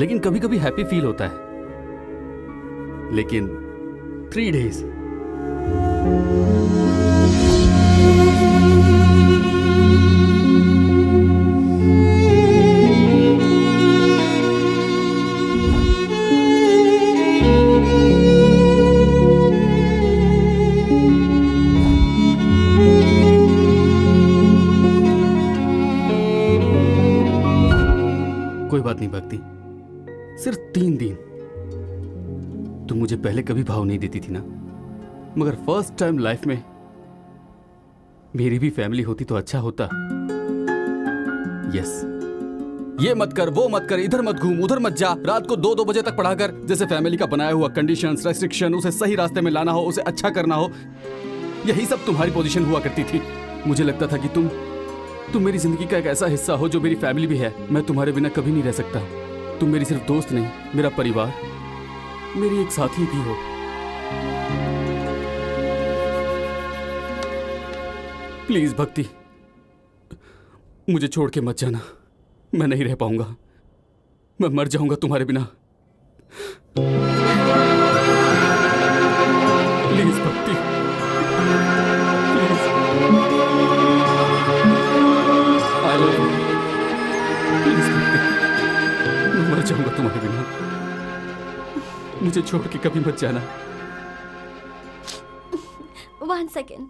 लेकिन कभी कभी हैप्पी फील होता है, लेकिन 3 days। कोई बात नहीं भक्ति, सिर्फ 3 दिन। तुम मुझे पहले कभी भाव नहीं देती थी ना, मगर फर्स्ट टाइम लाइफ में मेरी भी फैमिली होती तो अच्छा होता। यस, ये मत कर, वो मत कर, इधर मत घूम, उधर मत जा, रात को 2-2 बजे तक पढ़ा कर। जैसे फैमिली का बनाया हुआ कंडीशंस, रेस्ट्रिक्शन, उसे सही रास्ते में लाना हो, उसे अच्छा करना हो, यही सब तुम्हारी पोजीशन हुआ करती थी। मुझे लगता था कि तुम तुम मेरी जिंदगी का एक ऐसा हिस्सा हो जो मेरी फैमिली भी है। मैं तुम्हारे बिना कभी नहीं रह सकता। तुम मेरी सिर्फ दोस्त नहीं, मेरा परिवार, मेरी एक साथी भी हो। प्लीज भक्ति, मुझे छोड़ के मत जाना। मैं नहीं रह पाऊंगा, मैं मर जाऊंगा तुम्हारे बिना। प्लीज भक्ति, please, I love you. Please भक्ति, मैं मर जाऊंगा तुम्हारे बिना। मुझे छोड़ के कभी मत जाना। 1 second.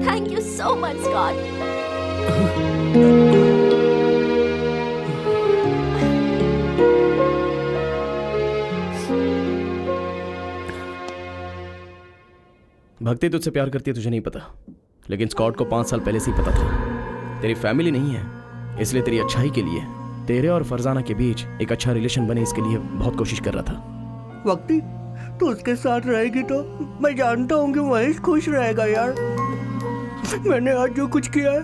Thank you so much, Scott. भक्ति तुझसे प्यार करती है तुझे नहीं पता, लेकिन स्कॉट को 5 साल पहले से ही पता था। तेरी फैमिली नहीं है, इसलिए तेरी अच्छाई के लिए तेरे और फरजाना के बीच एक अच्छा रिलेशन बने, इसके लिए बहुत कोशिश कर रहा था। भक्ति, तू उसके साथ रहेगी तो मैं जानता हूँ कि महेश खुश रहेगा यार। मैंने आज जो कुछ किया है,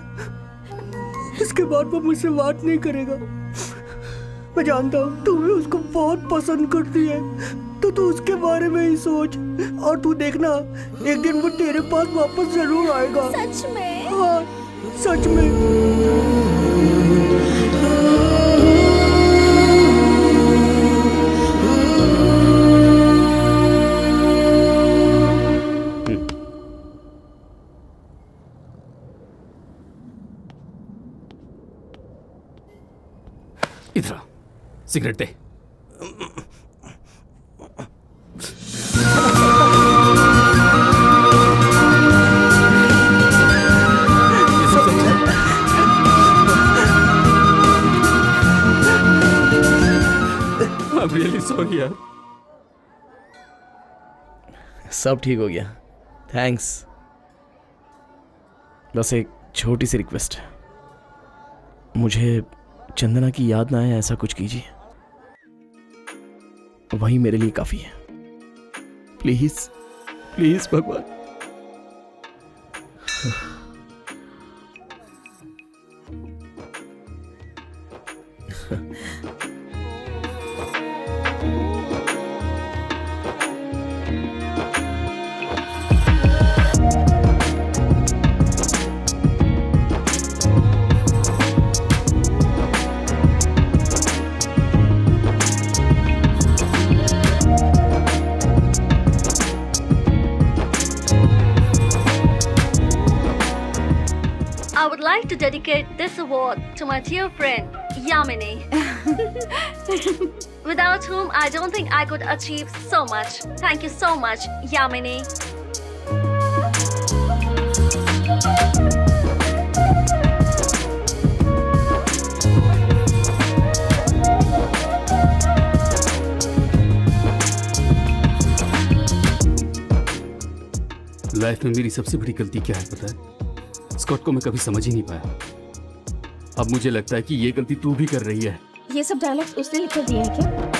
इसके बाद वो मुझसे बात नहीं करेगा। मैं जानता हूँ तू भी उसको बहुत पसंद करती है, तो तू उसके बारे में ही सोच, और तू देखना एक दिन वो तेरे पास वापस जरूर आएगा। सच में? हाँ, सच में। इधर आ, सिगरेट दे। I'm really sorry यार। सब ठीक हो गया, थैंक्स। बस एक छोटी सी रिक्वेस्ट है, मुझे चंदना की याद ना आए ऐसा कुछ कीजिए, वही मेरे लिए काफी है। प्लीज प्लीज भगवान। I would like to dedicate this award to my dear friend, Yamini, without whom I don't think I could achieve so much. Thank you so much, Yamini. Life में मेरी सबसे बड़ी गलती क्या है पता है? स्कॉट को मैं कभी समझ ही नहीं पाया। अब मुझे लगता है कि ये गलती तू भी कर रही है। ये सब डायलॉग्स उसने लिख कर दिया है क्या?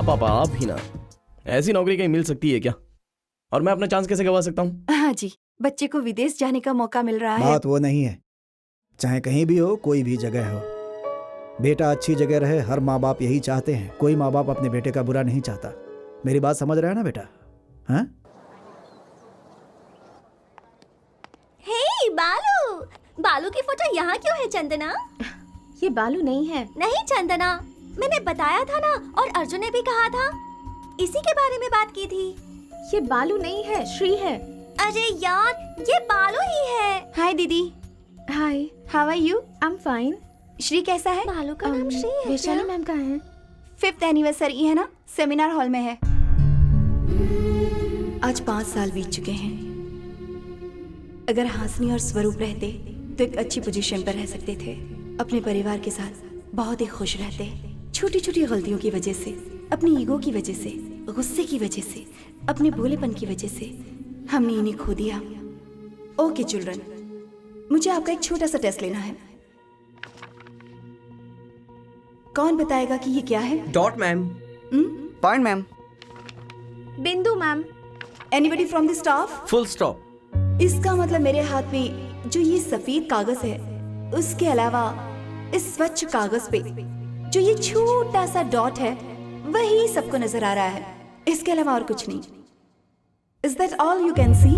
पापा आप भी ना, ऐसी नौकरी कहीं मिल सकती है क्या? और मैं अपना चांस कैसे गवा सकता हूँ? हाँ जी, बच्चे को विदेश जाने का मौका मिल रहा है। बात वो नहीं है, चाहे कहीं भी हो, कोई भी जगह हो, बेटा अच्छी जगह रहे, हर माँ बाप यही चाहते हैं। कोई माँ बाप अपने बेटे का बुरा नहीं चाहता। मेरी बात समझ रहे हैं ना बेटा? हाँ? हे बालू, बालू की फोटो यहाँ क्यों है चंदना? ये बालू नहीं है। नहीं चंदना, मैंने बताया था ना, और अर्जुन ने भी कहा था, इसी के बारे में बात की थी। ये बालू नहीं है, श्री है। अरे यार, ये बालू ही है। हाय दीदी। Hi, how are you? I am fine. Shri कैसा है? बालू का नाम श्री है। वैशाली मैम कहाँ है? 5th एनिवर्सरी है ना, सेमिनार हॉल में है। आज 5 साल बीत चुके हैं। अगर हासिनी और स्वरूप रहते तो एक अच्छी पोजीशन पर रह सकते थे, अपने परिवार के साथ बहुत ही खुश रहते। छोटी छोटी गलतियों की वजह से, अपनी ईगो की वजह से, गुस्से की वजह से, अपने भोलेपन की वजह से हमने इन्हें खो दिया। ओके चिल्ड्रन, मुझे आपका एक छोटा सा टेस्ट लेना है। कौन बताएगा कि ये क्या है? Dot ma'am. Point ma'am. बिंदु ma'am. Anybody from the staff? Full stop. इसका मतलब मेरे हाथ में जो ये सफेद कागज है, उसके अलावा इस स्वच्छ कागज पे जो ये छोटा सा डॉट है, वही सबको नजर आ रहा है। इसके अलावा और कुछ नहीं। Is that all you can see?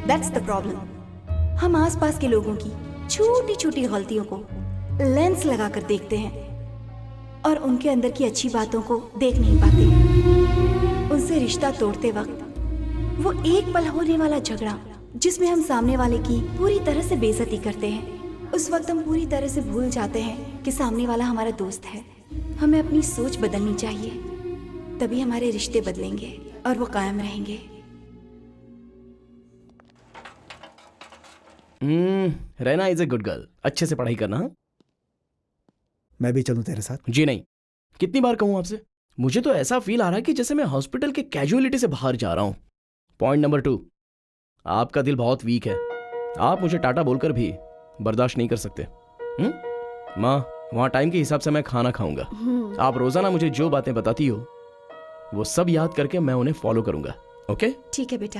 That's the problem. हम आसपास के लोगों की छोटी छोटी गलतियों को लेंस लगाकर देखते हैं और उनके अंदर की अच्छी बातों को देख नहीं पाते। उनसे रिश्ता तोड़ते वक्त वो एक पल होने वाला झगड़ा जिसमें हम सामने वाले की पूरी तरह से बेइज्जती करते हैं, उस वक्त हम पूरी तरह से भूल जाते हैं कि सामने वाला हमारा दोस्त है। हमें अपनी सोच बदलनी चाहिए, तभी हमारे रिश्ते बदलेंगे और वो कायम रहेंगे। रहना इज ए गुड गर्ल। अच्छे से पढ़ाई करना। हाँ? मैं भी चलूं तेरे साथ? जी नहीं। कितनी बार कहूं आपसे? मुझे तो ऐसा फील आ रहा है कि जैसे मैं हॉस्पिटल के कैजुअलिटी से बाहर जा रहा हूं। पॉइंट नंबर 2, आपका दिल बहुत वीक है। आप मुझे टाटा बोलकर भी बर्दाश्त नहीं कर सकते। माँ, वहां टाइम के हिसाब से मैं खाना खाऊंगा। आप रोजाना मुझे जो बातें बताती हो वो सब याद करके मैं उन्हें फॉलो करूंगा। ओके? ठीक है बेटा।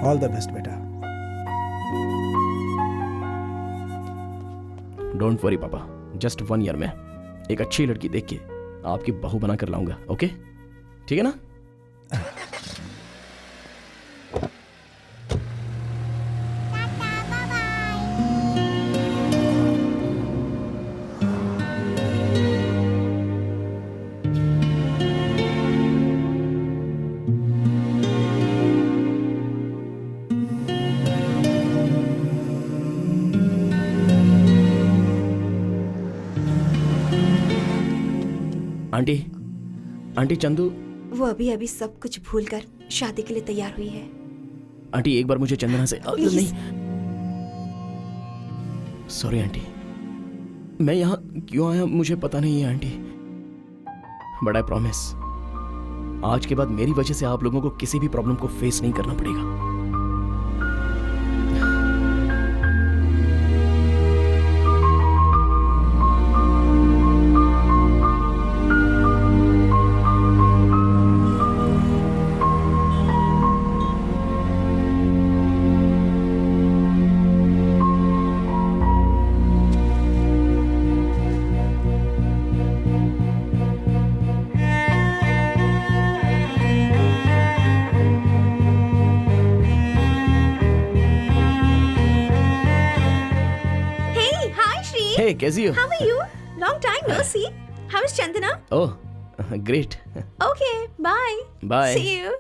ऑल द बेस्ट बेटा। डोंट वरी पापा, जस्ट 1 ईयर में एक अच्छी लड़की देख के आपकी बहू बना कर लाऊंगा। ओके? ठीक है ना? Aunty, aunty Chandu. वो अभी अभी सब कुछ भूलकर शादी के लिए तैयार हुई है। आंटी एक बार मुझे चंदना से नहीं, सॉरी आंटी, मैं यहाँ क्यों आया मुझे पता नहीं है आंटी, बट आई प्रॉमिस आज के बाद मेरी वजह से आप लोगों को किसी भी प्रॉब्लम को फेस नहीं करना पड़ेगा। Hey, कैसी हो? How are you? Long time no see. How is Chandana? Oh, great. Okay, bye. Bye. See you.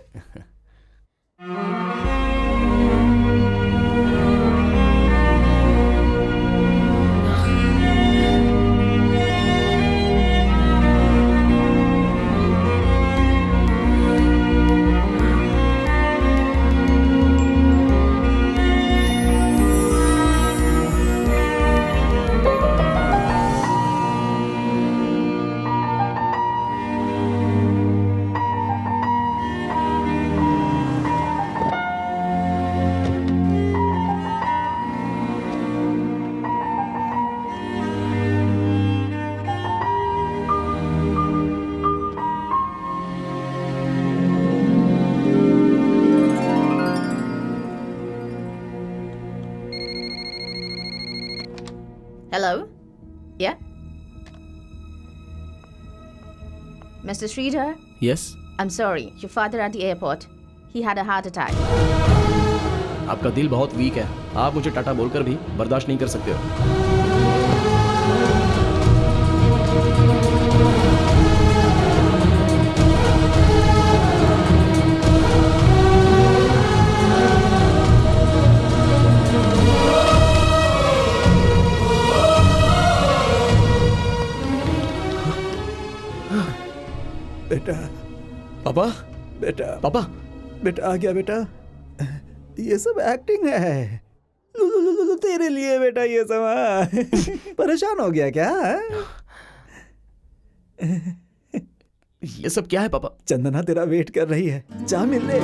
Hello? Yeah? Mr. Sridhar? Yes? I'm sorry, your father at the airport. He had a heart attack. आपका दिल बहुत week है, आप मुझे टाटा बोलकर भी बर्दाश्त नहीं कर सकते हो। बेटा, पापा, बेटा, पापा, बेटा आ गया बेटा। ये सब एक्टिंग है। तेरे लिए बेटा ये सब। परेशान हो गया क्या? ये सब क्या है पापा? चंदना तेरा वेट कर रही है, जा मिल ले।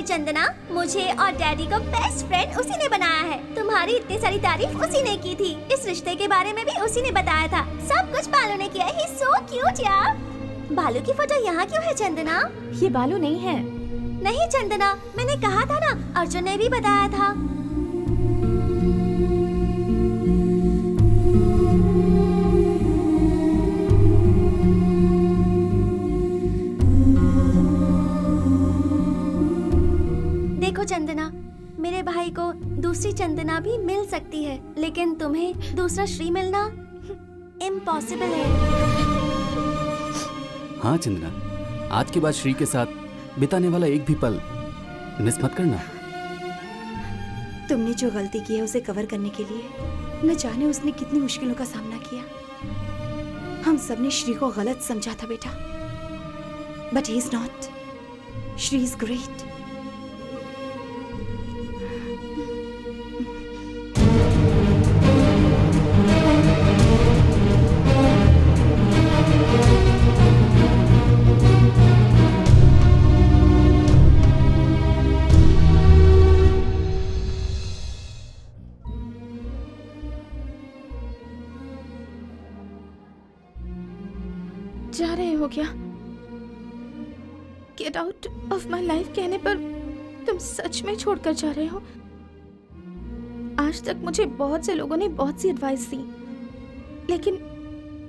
चंदना, मुझे और डैडी को बेस्ट फ्रेंड उसी ने बनाया है। तुम्हारी इतनी सारी तारीफ उसी ने की थी। इस रिश्ते के बारे में भी उसी ने बताया था। सब कुछ बालू ने किया है। He's so cute यार। बालू की फोटो यहाँ क्यों है चंदना? ये बालू नहीं है। नहीं चंदना, मैंने कहा था ना, अर्जुन ने भी बताया था। देखो चंदना, मेरे भाई को दूसरी चंदना भी मिल सकती है, लेकिन तुम्हें दूसरा श्री मिलना इम्पॉसिबल है। हाँ चंदना, आज के बाद श्री के साथ बिताने वाला एक भी पल मिस मत करना। तुमने जो गलती की है उसे कवर करने के लिए न जाने उसने कितनी मुश्किलों का सामना किया। हम सबने श्री को गलत समझा था बेटा, but he is not. Shri is great. जा रहे हो क्या? Get out of my life कहने पर तुम सच में छोड़कर जा रहे हो? आज तक मुझे बहुत से लोगों ने बहुत सी एडवाइस दी, लेकिन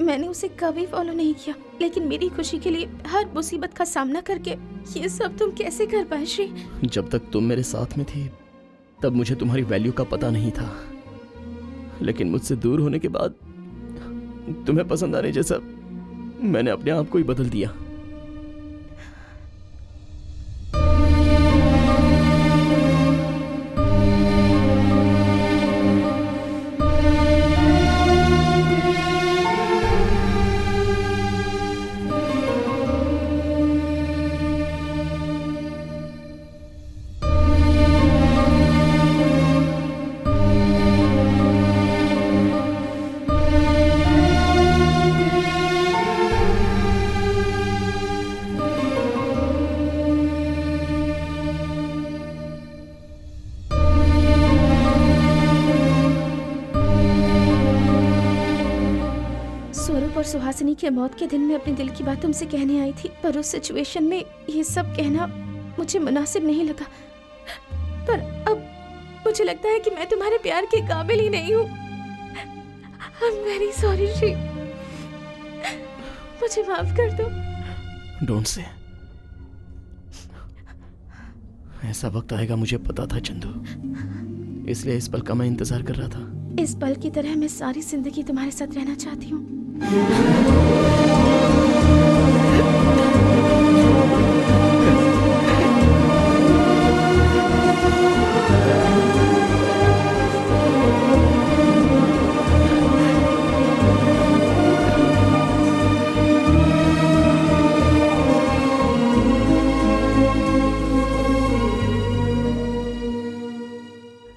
मैंने उसे कभी फॉलो नहीं किया। लेकिन मेरी खुशी के लिए हर मुसीबत का सामना करके ये सब तुम कैसे कर पाए श्री? जब तक तुम मेरे साथ में थी तब मुझे तुम्हारी वैल्यू का पता नहीं था, लेकिन मुझसे दूर होने के बाद तुम्हें पसंद आने जैसा मैंने अपने आप को ही बदल दिया। सुहासिनी के मौत के दिन में अपने दिल की बात तुमसे कहने आई थी, पर उस सिचुएशन में ये सब कहना मुझे मुनासिब नहीं लगा। पर अब मुझे लगता है कि मैं तुम्हारे प्यार के काबिल ही नहीं हूँ। I am very sorry Shri, मुझे माफ कर दो। Don't say. ऐसा वक्त आएगा, मुझे पता था चंदू, इसलिए इस पल का मैं इंतजार कर रहा था। इस पल की तरह मैं सारी जिंदगी तुम्हारे साथ रहना चाहती हूँ।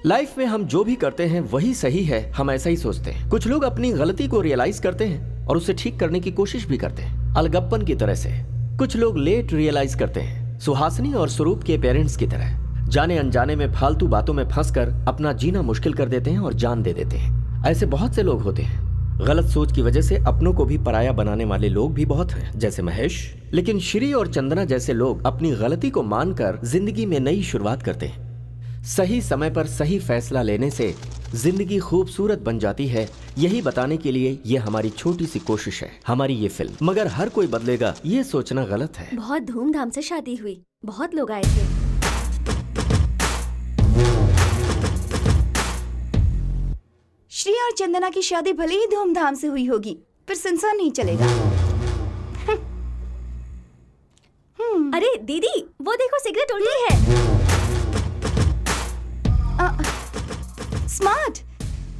लाइफ में हम जो भी करते हैं वही सही है, हम ऐसा ही सोचते हैं। कुछ लोग अपनी गलती को रियलाइज करते हैं और उसे ठीक करने की कोशिश भी करते हैं, अलगप्पन की तरह से। कुछ लोग लेट रियलाइज करते हैं, सुहासिनी और स्वरूप के पेरेंट्स की तरह। जाने अनजाने में फालतू बातों में फंसकर अपना जीना मुश्किल कर देते हैं और जान दे देते हैं। ऐसे बहुत से लोग होते हैं। गलत सोच की वजह से अपनों को भी पराया बनाने वाले लोग भी बहुत हैं, जैसे महेश। लेकिन श्री और चंदना जैसे लोग अपनी गलती को मानकर जिंदगी में नई शुरुआत करते हैं। सही समय पर सही फैसला लेने से जिंदगी खूबसूरत बन जाती है, यही बताने के लिए ये हमारी छोटी सी कोशिश है, हमारी ये फिल्म। मगर हर कोई बदलेगा ये सोचना गलत है। बहुत धूमधाम से शादी हुई, बहुत लोग आए थे। श्री और चंदना की शादी भले ही धूमधाम से हुई होगी, पर संसार नहीं चलेगा। अरे दीदी, वो देखो सिगरेट उल्टी है। स्मार्ट,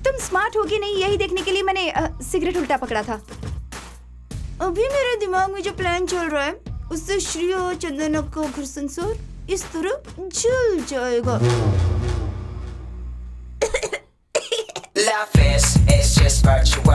तुम स्मार्ट होगी नहीं यही देखने के लिए मैंने सिगरेट उल्टा पकड़ा था। अभी मेरे दिमाग में जो प्लान चल रहा है उससे श्री और चंदना का घर संसार इस तरह जल जाएगा। Love is just virtual.